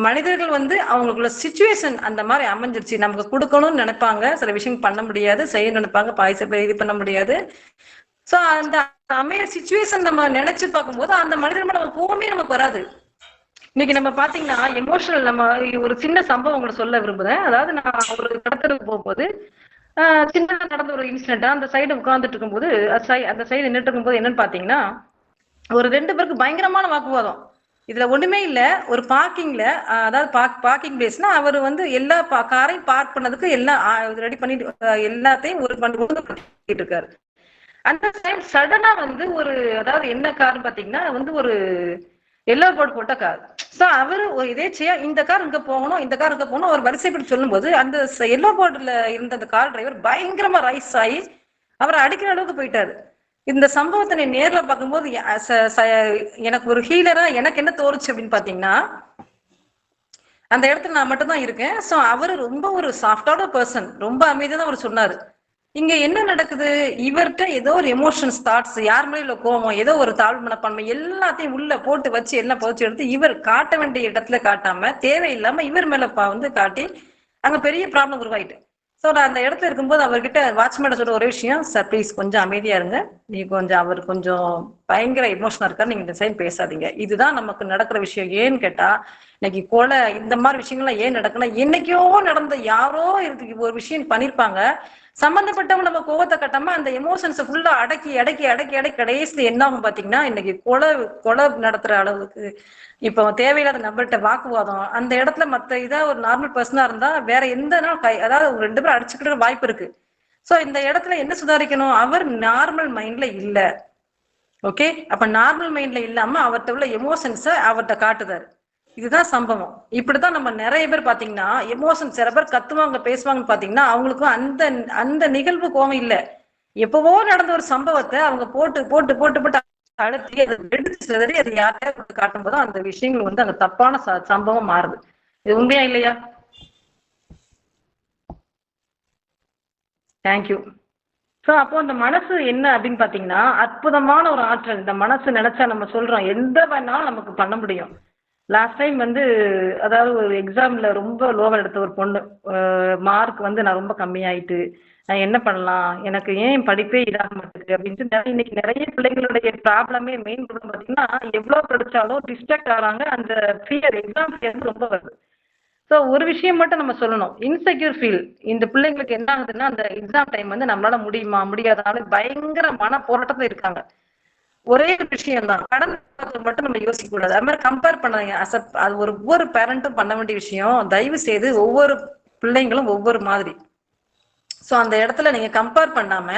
மனிதர்கள் வந்து அவங்களுக்குள்ள சிச்சுவேஷன் அந்த மாதிரி அமைஞ்சிருச்சு, நமக்கு கொடுக்கணும்னு நினைப்பாங்க, சில விஷயம் பண்ண முடியாது, செய்ய நினைப்பாங்க, இது பண்ண முடியாது. சோ அந்த அமைய சிச்சுவேஷன் நம்ம நினைச்சு பார்க்கும்போது அந்த மனிதர் மேல கோவமே நமக்கு வராது. இன்னைக்கு நம்ம பாத்தீங்கன்னா எமோஷனல், நம்ம ஒரு சின்ன சம்பவம் உங்களை சொல்ல விரும்புறேன். அதாவது நான் ஒரு கடத்தலுக்கு போகும்போது சின்னதா நடந்த ஒரு இன்சிடென்ட். அந்த சைடு உட்கார்ந்துட்டு இருக்கும்போது, அந்த சைடு நின்றுட்டு இருக்கும்போது என்னன்னு பாத்தீங்கன்னா, ஒரு 2 பேருக்கு பயங்கரமான வாக்குவாதம். இதுல ஒண்ணுமே இல்ல. ஒரு பார்க்கிங்ல, அதாவது பார்க்கிங் பிளேஸ்னா அவர் வந்து எல்லா காரையும் பார்க் பண்ணதுக்கு எல்லாம் ரெடி பண்ணிட்டு எல்லாத்தையும் ஒரு பண்ணிட்டு இருக்காரு. அந்த டைம் சடனா வந்து ஒரு, அதாவது என்ன கார்னு பாத்தீங்கன்னா வந்து ஒரு எல்லோ போர்டு போட்ட கார். சோ அவரு ஒரு இதேச்சையா இந்த கார் இங்க போகணும், இந்த கார் இங்க போகணும் அவர் வரிசைப்படி சொல்லும் போது, அந்த எல்லோ போர்டுல இருந்த அந்த கார் டிரைவர் பயங்கரமா ரைஸ் ஆகி அவரை அடிக்கிற அளவுக்கு போயிட்டாரு. இந்த சம்பவத்தை நேர்ல பார்க்கும்போது எனக்கு ஒரு ஹீலரா எனக்கு என்ன தோணுச்சு அப்படின்னு பாத்தீங்கன்னா, அந்த இடத்துல நான் மட்டும் தான் இருக்கேன். சோ அவரு ரொம்ப ஒரு சாஃப்டான பர்சன், ரொம்ப அமைதியா தான் அவர் சொன்னாரு. இங்க என்ன நடக்குது? இவர்கிட்ட ஏதோ ஒரு எமோஷன்ஸ் தாட்ஸ், யார் மேல கோவம், ஏதோ ஒரு தாழ்வு மனப்பான்மை எல்லாத்தையும் உள்ள போட்டு வச்சு என்ன போச்சு எடுத்து இவர் காட்ட வேண்டிய இடத்துல காட்டாம தேவையில்லாம இவர் மேல வந்து காட்டி அங்க பெரிய ப்ராப்ளம் உருவாயிட்டு. ஸோ நான் அந்த இடத்துல இருக்கும்போது அவர்கிட்ட வாட்ச்மேன் சொல்ற ஒரே விஷயம், சார் ப்ளீஸ் கொஞ்சம் அமைதியா இருங்க, நீங்க கொஞ்சம் அவர் கொஞ்சம் பயங்கர எமோஷனா இருக்காரு, நீங்க இந்த சைடு பேசாதீங்க. இதுதான் நமக்கு நடக்கிற விஷயம். ஏன்னு கேட்டா இன்னைக்கு கொலை இந்த மாதிரி விஷயங்கள்லாம் ஏன் நடக்குன்னா, என்னைக்கோ நடந்த யாரோ இதுக்கு ஒரு விஷயம் பண்ணிருப்பாங்க, சம்பந்தப்பட்டவங்க நம்ம கோவத்தை கட்டாம அந்த எமோஷன்ஸை ஃபுல்லா அடக்கி அடக்கி அடக்கி அடக்கி கடைசியில் என்ன ஆகும் பாத்தீங்கன்னா, இன்னைக்கு கொலை கொலை நடத்துற அளவுக்கு இப்போ தேவையில்லாத நபர்கிட்ட வாக்குவாதம், அந்த இடத்துல மத்த இதா ஒரு நார்மல் பர்சனா இருந்தா வேற எந்த நாள் அதாவது ரெண்டு பேரும் அடிச்சுக்கிட்டு வாய்ப்பு இருக்கு. சோ இந்த இடத்துல என்ன சுதாரிக்கணும்? அவர் நார்மல் மைண்ட்ல இல்ல. ஓகே, அப்ப நார்மல் மைண்ட்ல இல்லாம அவர்கிட்ட உள்ள எமோஷன்ஸை அவர்கிட்ட காட்டுதாரு. இதுதான் சம்பவம். இப்படிதான் நம்ம நிறைய பேர் பாத்தீங்கன்னா எமோஷன், சில பேர் கத்துவாங்க பேசுவாங்கன்னு பாத்தீங்கன்னா அவங்களுக்கும் அந்த அந்த நிகழ்வு கோவம் இல்ல, எப்பவோ நடந்த ஒரு சம்பவத்தை அவங்க போட்டு போட்டு போட்டு போட்டு அழுத்தி அதை எடுத்து சிதறி அதை யார்கிட்ட காட்டும் போது அந்த விஷயங்கள் வந்து அந்த தப்பான சம்பவம் மாறுது. இது உண்மையா இல்லையா? தேங்க்யூ. ஸோ அப்போ அந்த மனசு என்ன அப்படின்னு பாத்தீங்கன்னா அற்புதமான ஒரு ஆற்றல். இந்த மனசு நினைச்சா நம்ம சொல்றோம் எந்த வேணாலும் நமக்கு பண்ண முடியும். லாஸ்ட் டைம் வந்து அதாவது ஒரு எக்ஸாம்ல ரொம்ப லோவல் எடுத்த ஒரு பொண்ணு, மார்க் வந்து நான் ரொம்ப கம்மியாயிட்டு நான் என்ன பண்ணலாம், எனக்கு ஏன் படிப்பே இதாக மாட்டேங்குது அப்படின்ட்டு இன்னைக்கு நிறைய பிள்ளைங்களுடைய ப்ராப்ளமே மெயின் ப்ராப்ளம் பார்த்தீங்கன்னா எவ்வளோ படிச்சாலும் டிஸ்ட்ராக்ட் ஆகிறாங்க. அந்த ஃபியர், எக்ஸாம் ஃபியர் ரொம்ப வருது. ஸோ ஒரு விஷயம் மட்டும் நம்ம சொல்லணும், இன்செக்யூர் ஃபீல் இந்த பிள்ளைங்களுக்கு என்ன ஆகுதுன்னா அந்த எக்ஸாம் டைம் வந்து நம்மளால முடியுமா முடியாதனால பயங்கர மன போராட்டத்தில் இருக்காங்க. ஒரே ஒரு விஷயம் தான், கடந்த மட்டும் நம்ம யோசிக்க கூடாது, அது மாதிரி கம்பேர் பண்ணாங்க. அது ஒவ்வொரு பேரண்ட்டும் பண்ண வேண்டிய விஷயம். தயவு செய்து ஒவ்வொரு பிள்ளைங்களும் ஒவ்வொரு மாதிரி. ஸோ அந்த இடத்துல நீங்க கம்பேர் பண்ணாம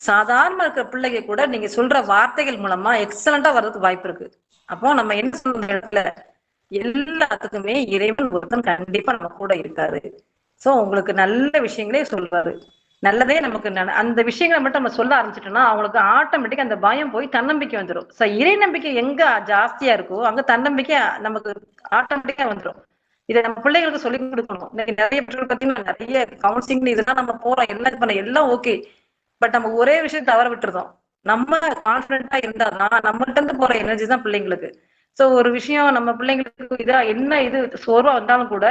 சாதாரண இருக்கிற பிள்ளைங்க கூட நீங்க சொல்ற வார்த்தைகள் மூலமா எக்ஸலண்டா வர்றதுக்கு வாய்ப்பு இருக்கு. அப்போ நம்ம என்ன சொல்ற இடத்துல எல்லாத்துக்குமே இறைவன் ஒருத்தன் கண்டிப்பா நம்ம கூட இருக்காரு. ஸோ உங்களுக்கு நல்ல விஷயங்களே சொல்றாரு, நல்லதே நமக்கு அந்த விஷயங்களை மட்டும் நம்ம சொல்ல ஆரம்பிச்சிட்டோம்னா அவங்களுக்கு ஆட்டோமேட்டிக்கா அந்த பயம் போய் தன்னம்பிக்கை வந்துடும். ஸோ இறை நம்பிக்கை எங்க ஜாஸ்தியா இருக்கோ அங்க தன்னம்பிக்கை நமக்கு ஆட்டோமேட்டிக்கா வந்துடும். இதை நம்ம பிள்ளைகளுக்கு சொல்லி கொடுக்கணும். நிறைய பேர் பார்த்தீங்கன்னா நிறைய கவுன்சிலிங் இதெல்லாம் நம்ம போறோம், எல்லாம் பண்ண எல்லாம் ஓகே, பட் நம்ம ஒரே விஷயம் தவற விட்டுருந்தோம். நம்ம கான்பிடண்டா இருந்தாதான் நம்மள்ட்ட இருந்து போற எனர்ஜி தான் பிள்ளைங்களுக்கு. ஸோ ஒரு விஷயம் நம்ம பிள்ளைங்களுக்கு இதா என்ன இது சோர்வா வந்தாலும் கூட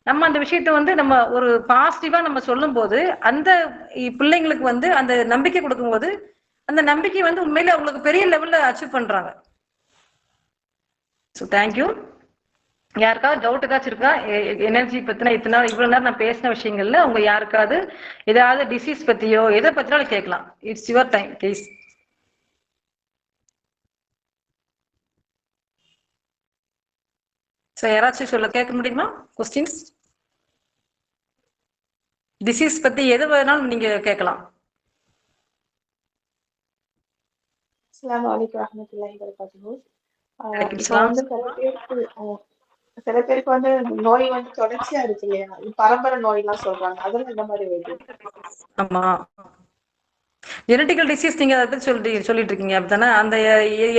நம்ம அந்த விஷயத்த வந்து நம்ம ஒரு பாசிட்டிவா நம்ம சொல்லும் போது அந்த பிள்ளைங்களுக்கு வந்து அந்த நம்பிக்கை கொடுக்கும் போது அந்த நம்பிக்கை வந்து உண்மையில அவங்களுக்கு பெரிய லெவல்ல அச்சீவ் பண்றாங்க. So thank you. யாருக்காவது டவுட் ஏதாச்சும் இருக்கா? எனர்ஜி பத்தினா இவ்வளவு நேரம் நான் பேசின விஷயங்கள்ல உங்க யாருக்காவது ஏதாவது டிசீஸ் பத்தியோ எதை பத்தினாலும் கேட்கலாம். It's your time please. So யாராச்சும் சொல்ல கேட்க முடியுமா? கொஸ்டின்ஸ் டிசீஸ் பத்தி எது வேணாலும் நீங்க கேட்கலாம். அஸ்ஸலாமு அலைக்கும் வரஹ்மத்துல்லாஹி வபரகாத்துஹு. வலைக்கும் இப்போ சலாம். வந்து சில பேருக்கு வந்து நோய் வந்து தொடர்ச்சியா இருக்கு இல்லையா, பரம்பரை நோய் எல்லாம் சொல்றாங்க, அதெல்லாம் இந்த மாதிரி வருது. ஆமா, ஜெனட்டிக்கல் டிசீஸ் நீங்க அதை பத்தி சொல்லிட்டு இருக்கீங்க அப்படித்தானே? அந்த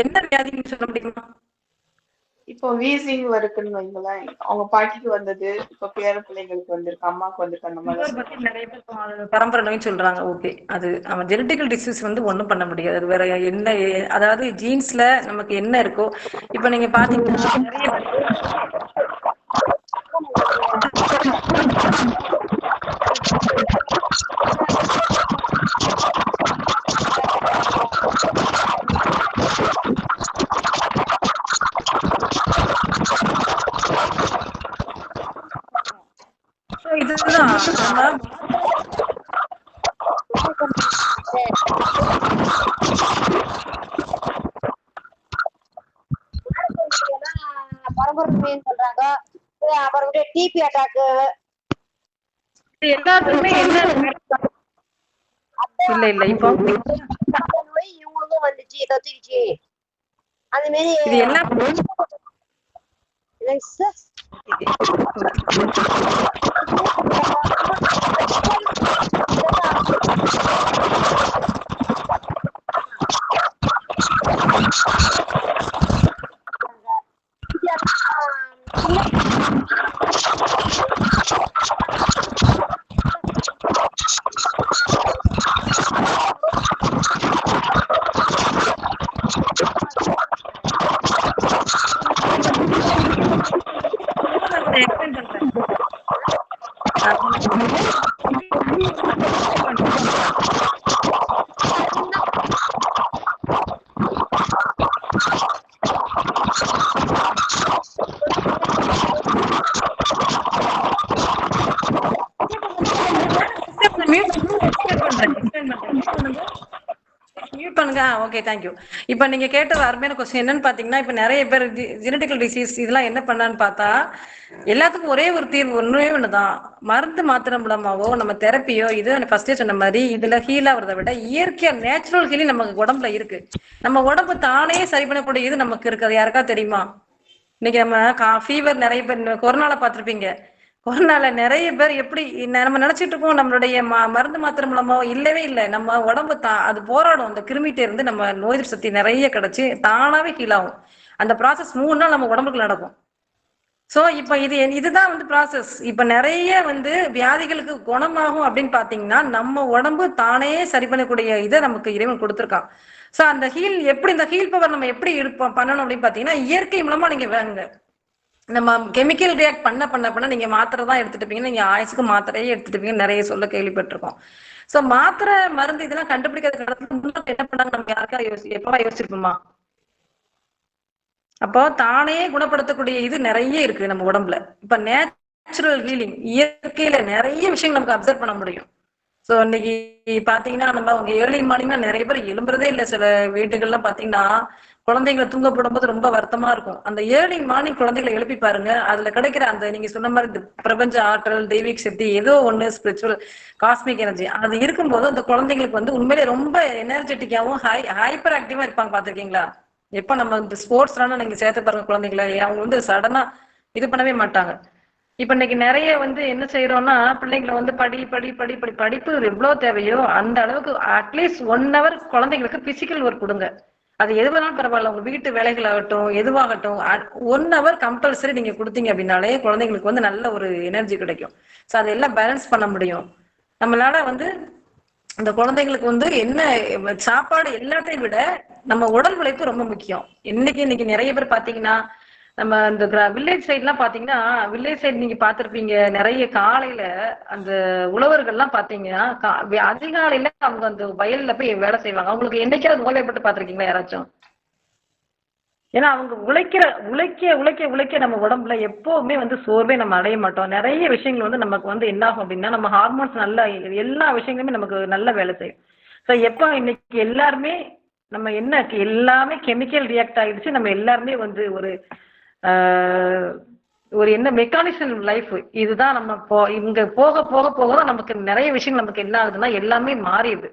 என்ன வியாதி நீங்க சொல்ல முடியுமா? இப்போ வீசிங் வருதுன்னு வைங்களேன், அவங்க பாட்டிக்கு வந்தது, இப்போ பேர பிள்ளைங்களுக்கு வந்திருக்கு, அம்மாவுக்கு வந்திருக்கு, அந்த மாதிரி சொல்றாங்க. நிறைய பேர் பரம்பரை நோய்னு சொல்றாங்க. ஓகே, அது அவன் ஜெனட்டிக்கல் டிசீஸ் வந்து ஒண்ணும் பண்ண முடியாது. அது வேற என்ன, அதாவது ஜீன்ஸ்ல நமக்கு என்ன இருக்கோ. இப்ப நீங்க பாத்தீங்கன்னா நிறைய இதுதான் பரம்பரை சொல்றாங்க. அப்புறம் டிபி அட்டாக் எல்லாத்துக்குமே என்ன இல்ல இப்போ நோய் இவங்களுக்கும் வந்துச்சு, தொத்திக்கிச்சு. அது மாரி இது எல்லாம் பாருங்க. Okay, thank you. இப்ப நீங்க கேட்ட அருமையான கொஸ்டின் என்னன்னு பாத்தீங்கன்னா, இப்ப நிறைய பேர் ஜெனடிக்கல் டிசீஸ் இதெல்லாம் என்ன பண்ணான்னு பார்த்தா, எல்லாத்துக்கும் ஒரே ஒரு தீர்வு ஒண்ணே ஒண்ணுதான். மருந்து மாத்திரை மூலமாவோ நம்ம தெரப்பியோ இது ஃபர்ஸ்டே சொன்ன மாதிரி இதுல ஹீல் ஆகுறத விட இயற்கையா நேச்சுரல் ஹீலிங் நமக்கு உடம்புல இருக்கு. நம்ம உடம்பு தானே சரி பண்ணக்கூடிய இது நமக்கு இருக்கு. அது யாருக்கா தெரியுமா? இன்னைக்கு நம்ம ஃபீவர் நிறைய பேர் கொரோனால பார்த்திருப்பீங்க. கொரோனால நிறைய பேர் எப்படி நம்ம நினைச்சிட்டு இருக்கோம் நம்மளுடைய மருந்து மாத்திரை மூலமா இல்லவே இல்லை. நம்ம உடம்பு அது போராடும். அந்த கிருமிட்ட இருந்து நம்ம நோய் எதிர்ப்பு சக்தி நிறைய கிடைச்சு தானாவே ஹீல் ஆகும். அந்த ப்ராசஸ் 3 நாள் நம்ம உடம்புக்கு நடக்கும். சோ இப்ப இதுதான் வந்து ப்ராசஸ். இப்ப நிறைய வந்து வியாதிகளுக்கு குணமாகும் அப்படின்னு பாத்தீங்கன்னா நம்ம உடம்பு தானே சரி பண்ணக்கூடிய இதை நமக்கு இறைவன் கொடுத்துருக்கான். சோ அந்த இந்த ஹீல் பவர் நம்ம எப்படி பண்ணணும் அப்படின்னு பாத்தீங்கன்னா இயற்கை மூலமா நீங்க வேணுங்க. நம்ம கெமிக்கல் ரியாக்ட் பண்ண நீங்க மாத்திரை தான் எடுத்துட்டு இருப்பீங்க. நீங்க ஆயுசுக்கு மாத்திரையே எடுத்துட்டு இருப்பீங்க. நிறைய சொல்ல கேள்விப்பட்டிருக்கோம். சோ மாத்திரை மருந்து இதெல்லாம் கண்டுபிடிக்கிறதுக்கு என்ன பண்ணாங்க நம்ம யாருக்கா எப்பவா யோசிச்சிருப்போமா? அப்போ தானே குணப்படுத்தக்கூடிய இது நிறைய இருக்கு நம்ம உடம்புல. இப்ப நேச்சுரல் ஹீலிங் இயற்கையில நிறைய விஷயங்கள் நமக்கு அப்சர்வ் பண்ண முடியும். சோ இன்னைக்கு பாத்தீங்கன்னா நம்ம அவங்க ஏர்லி மார்னிங்னா நிறைய பேர் எழும்புறதே இல்லை. சில வீட்டுகள்லாம் பாத்தீங்கன்னா குழந்தைங்களை தூங்க போடும்போது ரொம்ப வருத்தமா இருக்கும். அந்த ஏர்லி மார்னிங் குழந்தைகளை எழுப்பி பாருங்க. அதுல கிடைக்கிற அந்த நீங்க சொன்ன மாதிரி பிரபஞ்ச ஆற்றல், தெய்வீக சக்தி, ஏதோ ஒண்ணு ஸ்பிரிச்சுவல் காஸ்மிக் எனர்ஜி அது இருக்கும்போது அந்த குழந்தைங்களுக்கு வந்து உண்மையிலே ரொம்ப எனர்ஜெட்டிக்காவும் ஹைப்பர் ஆக்டிவா இருப்பாங்க. பாத்திருக்கீங்களா? எப்ப நம்ம இந்த ஸ்போர்ட்ஸ்லாம் நீங்க சேர்த்து பாருங்க குழந்தைங்களை, அவங்க வந்து சடனா இது பண்ணவே மாட்டாங்க. இப்ப இன்னைக்கு நிறைய வந்து என்ன செய்யறோம்னா பிள்ளைங்களை வந்து படிப்பு எவ்வளவு தேவையோ அந்த அளவுக்கு அட்லீஸ்ட் 1 hour குழந்தைங்களுக்கு பிசிக்கல் ஒர்க் கொடுங்க. அது எது வேணாலும் பரவாயில்ல. உங்க வீட்டு வேலைகள் ஆகட்டும் எதுவாகட்டும் 1 hour கம்பல்சரி நீங்க கொடுத்தீங்க அப்படின்னாலே குழந்தைங்களுக்கு வந்து நல்ல ஒரு எனர்ஜி கிடைக்கும். சோ அதெல்லாம் பேலன்ஸ் பண்ண முடியும். நம்மளால வந்து அந்த குழந்தைங்களுக்கு வந்து என்ன சாப்பாடு எல்லாத்தையும் விட நம்ம உடல் உழைப்பு ரொம்ப முக்கியம். இன்னைக்கு நிறைய பேர் பாத்தீங்கன்னா நம்ம இந்த வில்லேஜ் சைட் எல்லாம் பாத்தீங்கன்னா வில்லேஜ் சைடு நீங்க பாத்திருப்பீங்க. நிறைய காலையில அந்த உழவர்கள் எல்லாம் பாத்தீங்கன்னா அதிகாலையில அவங்க அந்த வயல்ல போய் வேலை செய்வாங்க. அவங்களுக்கு என்னைக்காவது நோய்வாய்ப்பட்டு பாத்திருக்கீங்களா யாராச்சும்? ஏன்னா அவங்க உழைக்க நம்ம உடம்புல எப்பவுமே வந்து சோர்வே நம்ம அடைய மாட்டோம். நிறைய விஷயங்கள் வந்து நமக்கு வந்து என்ன ஆகும் அப்படின்னா நம்ம ஹார்மோன்ஸ் நல்ல எல்லா விஷயங்களுமே நமக்கு நல்ல வேலை செய்யும். ஸோ எப்போ இன்னைக்கு எல்லாருமே நம்ம எல்லாமே கெமிக்கல் ரியாக்ட் ஆகிடுச்சு. நம்ம எல்லாருமே வந்து ஒரு என்ன மெக்கானிசம் லைஃப் இதுதான். நம்ம இங்க போக போக போக தான் நமக்கு நிறைய விஷயங்கள் நமக்கு என்ன ஆகுதுன்னா எல்லாமே மாறிடுது.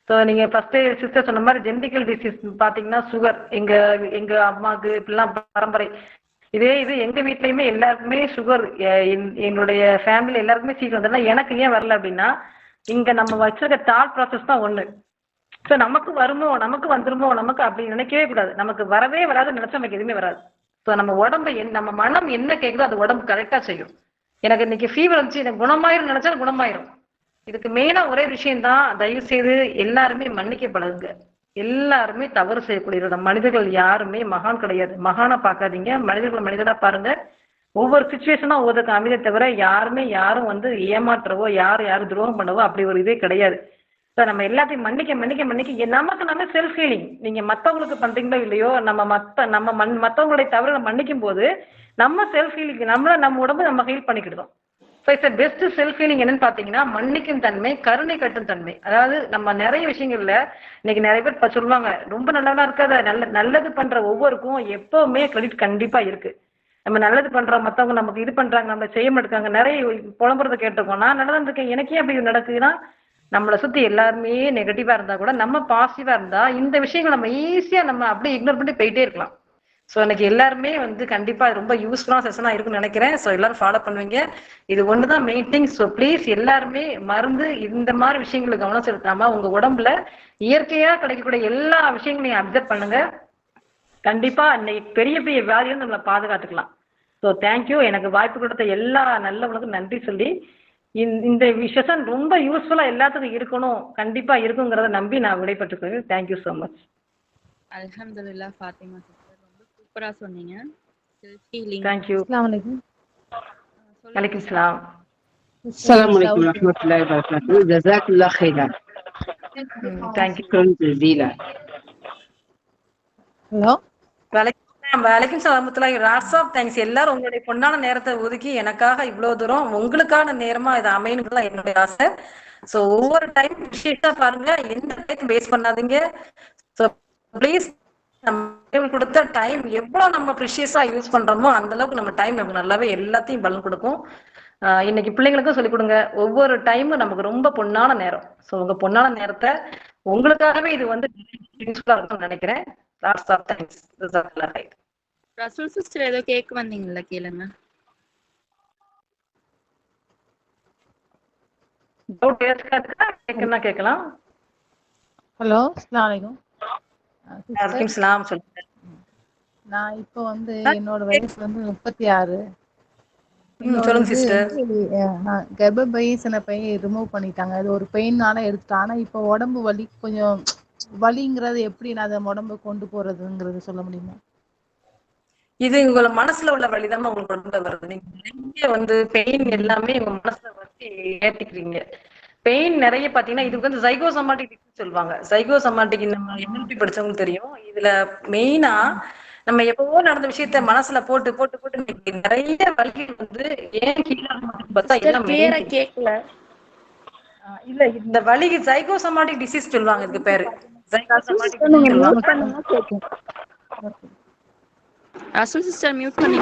ஸோ நீங்க ஃபர்ஸ்ட் சிஸ்டர் சொன்ன மாதிரி ஜெனடிக்கல் டிசீஸ் பாத்தீங்கன்னா சுகர் எங்க அம்மாவுக்கு இப்படிலாம் பரம்பரை இது எங்க வீட்லயுமே எல்லாருக்குமே சுகர். என்னுடைய ஃபேமிலி எல்லாருக்குமே சீக்கிரம் வந்துடலாம். எனக்கு ஏன் வரல அப்படின்னா இங்க நம்ம வச்சிருக்க தாட் ப்ராசஸ் தான் ஒண்ணு. ஸோ நமக்கு வருமோ நமக்கு வந்துருமோ நமக்கு அப்படி நினைக்கவே கூடாது. நமக்கு வரவே வராது நினைச்சா நமக்கு எதுவுமே வராது. ஸோ நம்ம உடம்பு நம்ம மனம் என்ன கேட்குதோ அது உடம்பு கரெக்டா செய்யும். எனக்கு இன்னைக்கு ஃபீவர் வந்துச்சு எனக்கு குணமாயிரும் நினைச்சா குணமாயிரும். இதுக்கு மெயினா ஒரே விஷயம்தான், தயவு செய்து எல்லாருமே மன்னிக்க பழகுங்க. எல்லாருமே தவறு செய்யக்கூடிய மனிதர்கள் யாருமே மகான் கிடையாது. மகானா பார்க்காதீங்க, மனிதர்களா பாருங்க. ஒவ்வொரு சுச்சுவேஷனா ஒவ்வொரு அமைதியை தவிர யாரும் வந்து ஏமாற்றுறவோ யாரும் துரோகம் பண்ணவோ அப்படி ஒரு இதே கிடையாது. நம்ம எல்லாத்தையும் மன்னிக்க நமக்கு நம்ம செல்ஃப் ஹீலிங். நீங்க மத்தவங்களுக்கு பண்றீங்களோ இல்லையோ மத்தவங்களுடைய தவறு மன்னிக்கும் போது நம்ம செல்ஃப் ஹீலிங் நம்ம உடம்பு நம்ம ஹீல் பண்ணிக்கிடுறோம். So it's best self healing என்னன்னு பாத்தீங்கன்னா மன்னிக்கும் தன்மை, கருணை கட்டும் தன்மை. அதாவது நம்ம நிறைய விஷயங்கள்ல இன்னைக்கு நிறைய பேர் சொல்லுவாங்க ரொம்ப நல்லதா இருக்காத நல்லது பண்ற ஒவ்வொருக்கும் எப்பவுமே கிரெடிட் கண்டிப்பா இருக்கு. நம்ம நல்லது பண்றோம், மத்தவங்க நமக்கு இது பண்றாங்க, நம்ம செய்ய மாட்டாங்க, நிறைய புலம்புறதை கேட்டிருக்கோம். நான் நல்லதா இருக்கேன், எனக்கே அப்படி நடக்குதுன்னா நம்மளை சுத்தி எல்லாருமே நெகட்டிவா இருந்தா கூட நம்ம பாசிட்டிவா இருந்தா இந்த விஷயங்கள் நம்ம ஈஸியா நம்ம அப்படியே இக்னோர் பண்ணி போயிட்டே இருக்கலாம். ஸோ எனக்கு எல்லாருமே வந்து கண்டிப்பா ரொம்ப யூஸ்ஃபுல்லான செஷனா இருக்குன்னு நினைக்கிறேன். ஸோ எல்லாரும் ஃபாலோ பண்ணுவீங்க. இது ஒண்ணுதான் மெயின் திங். ஸோ ப்ளீஸ் எல்லாருமே மருந்து இந்த மாதிரி விஷயங்களுக்கு கவனம் செலுத்தாம உங்க உடம்புல இயற்கையா கிடைக்கக்கூடிய எல்லா விஷயங்களையும் அப்சர்வ் பண்ணுங்க. கண்டிப்பா இன்னைக்கு பெரிய பெரிய வியாதியும் நம்மளை பாதுகாத்துக்கலாம். So thank you. எனக்கு வாய்ப்பு கொடுத்த எல்லா நல்லவனுக்கும் நன்றி சொல்லி இந்த செஷன் ரொம்ப யூஸ்ஃபுல்லா எல்லாத்துக்கும் இருக்கணும், கண்டிப்பா இருக்குங்கிறத நம்பி நான் விடைபெற்றுக்கிறேன். Thank you so much. அல்ஹம்துலில்லாஹ் ஃபாத்திமா சிஸ்டர், ரொம்ப சூப்பரா சொன்னீங்க. Self healing. தேங்க்யூ. அஸ்ஸலாமு அலைக்கும். வலைக்கும் சலாம். السلام عليكم ورحمة الله وبركاته. جزاك الله خيرا. தேங்க்யூ. شكرا جزيلا. ஹலோ, வலைக்கும் சலாமத்துல்லாஹி ராட்ஸ்அப் தேங்க்ஸ். எல்லாரும் உங்களுடைய பொன்னான நேரத்தை ஒதுக்கி எனக்காக இவ்வளவு தூரம் உங்களுக்கான நேரமா இதை அமையணுங்கிறது என்னுடைய ஆசை. ஸோ ஒவ்வொரு டைம் விஷயத்தா பாருங்க, எந்த டைம் வேஸ்ட் பண்ணாதீங்க. ஸோ ப்ளீஸ் நம்ம கொடுத்த டைம் எவ்வளவு நம்ம ப்ரிஷியஸா யூஸ் பண்றோமோ அந்த அளவுக்கு நம்ம டைம் நமக்கு நல்லாவே எல்லாத்தையும் பலன் கொடுக்கும். இன்னைக்கு பிள்ளைங்களுக்கும் சொல்லிக் கொடுங்க, ஒவ்வொரு டைமும் நமக்கு ரொம்ப பொன்னான நேரம். ஸோ உங்க பொன்னான நேரத்தை உங்களுக்காகவே இது வந்து நினைக்கிறேன். Lots of thanks. Rasool sister ஏதோ கேட்க வந்தீங்கல்ல, கேளுங்க. கேட்கலாம். ஹலோ, அஸ்ஸலாமு அலைக்கும். சொல்லுங்க. நான் இப்போ வந்து என்னோட வயசு வந்து 36. சொல்லுங்க சிஸ்டர். கர்ப்பப்பை சினைப்பை ரிமூவ் பண்ணிட்டாங்க. அது ஒரு பெயின்னால எடுத்துட்டேன். ஆனா இப்போ உடம்பு வலி கொஞ்சம் வலிங்கிறது எப்படி நான் அதை உடம்பு கொண்டு போறதுங்கிறது சொல்ல முடியுமா? இது உங்கள மனசுல உள்ள வலிதான் உங்களுக்கு உடம்புல வருது. நீங்க நிறைய வந்து பெயின் எல்லாமே உங்க மனசுல வச்சு ஏத்திக்கிறீங்க. பெயின் நிறைய பாத்தீங்கன்னா இதுக்கு வந்து சைகோசோமாட்டிக் சொல்லுவாங்க. சைகோசோமாட்டிக் நம்ம என்எல்பி படிச்சவங்களுக்கு தெரியும். இதுல மெயினா நம்ம எப்பவோ நடந்த விஷயத்த மனசுல போட்டு போட்டு போட்டு நிறைய வலி வந்து ஏன் பார்த்தா எல்லாம் கிளியரா கேட்கல. இல்ல இந்த வலிக்கு சைகோசோமாட்டிக் டிசீஸ் சொல்லுவாங்க. இதுக்கு பேரு சைகோசோமாட்டிக் நீங்க டிசீஸ் மியூட் சொல்லுவாங்க. பண்ணுங்க, கேட்கும். ரசூல் சிஸ்டர் மியூட் பண்ணி.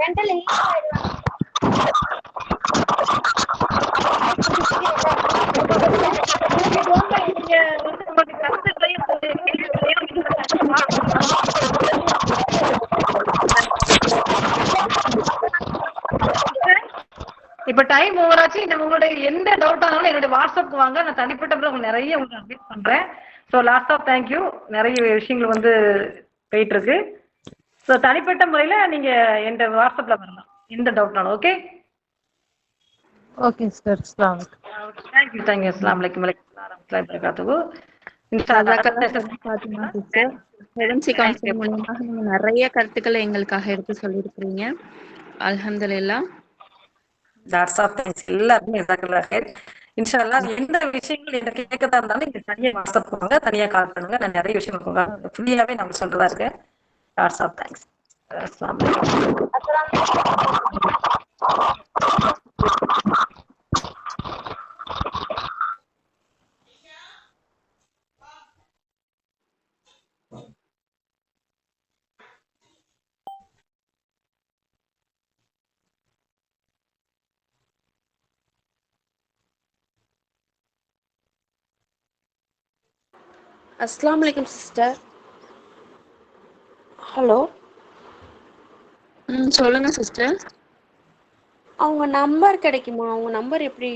மென்டல் இப்ப டைம் ஓவர் ஆச்சு. உங்களுடைய எந்த டவுட் ஆனாலும் என்னுடைய வாட்ஸ்அப்க்கு வாங்க. நான் தனிப்பட்ட உங்களுக்கு நிறைய உங்களுக்கு அப்டேட் பண்றேன். ஸோ லாஸ்ட் ஆஃப் தேங்க்யூ. நிறைய விஷயங்கள் வந்து போயிட்டு இருக்கு. ஸோ தனிப்பட்ட முறையில நீங்க எந்த வாட்ஸ்அப்ல வரலாம் எந்த டவுட்னாலும். Okay okay sister. அஸ்ஸலாமு தேங்க்யூ தேங்க்யூ. அஸ்ஸலாமு அலைக்கும் வரஹ்மத்துல்லாஹி வபரகாத்துஹு. ஃபாத்திமா சிஸ்டர், ஹெவன்சி கவுன்சிலிங் மூலமாக நீங்க நிறைய கருத்துக்களை எங்களுக்காக எடுத்து சொல்லியிருக்கிறீங்க. அல்ஹம்துலில்லாஹ். லாட்ஸ் ஆஃப் தேங்க்ஸ் எல்லாருமே. இன்ஷா அல்லாஹ் எந்த விஷயங்கள் எனக்கு கேட்கறதா இருந்தாலும் நீங்க தனியா வாட்ஸ்அப் பண்ணுங்க, தனியா கால் பண்ணுங்க. நான் நிறைய விஷயம் ஃப்ரீயாவே நம்ம சொல்றதா இருக்கேன். Lots of thanks. அஸ்ஸலாமு அலைக்கும். அஸ்ஸலாமு அலைக்கும் சிஸ்டர். ஹலோ, சொல்லுங்க சிஸ்டர். அவங்க நம்பர் கிடைக்குமா? அவங்க நம்பர் எப்படி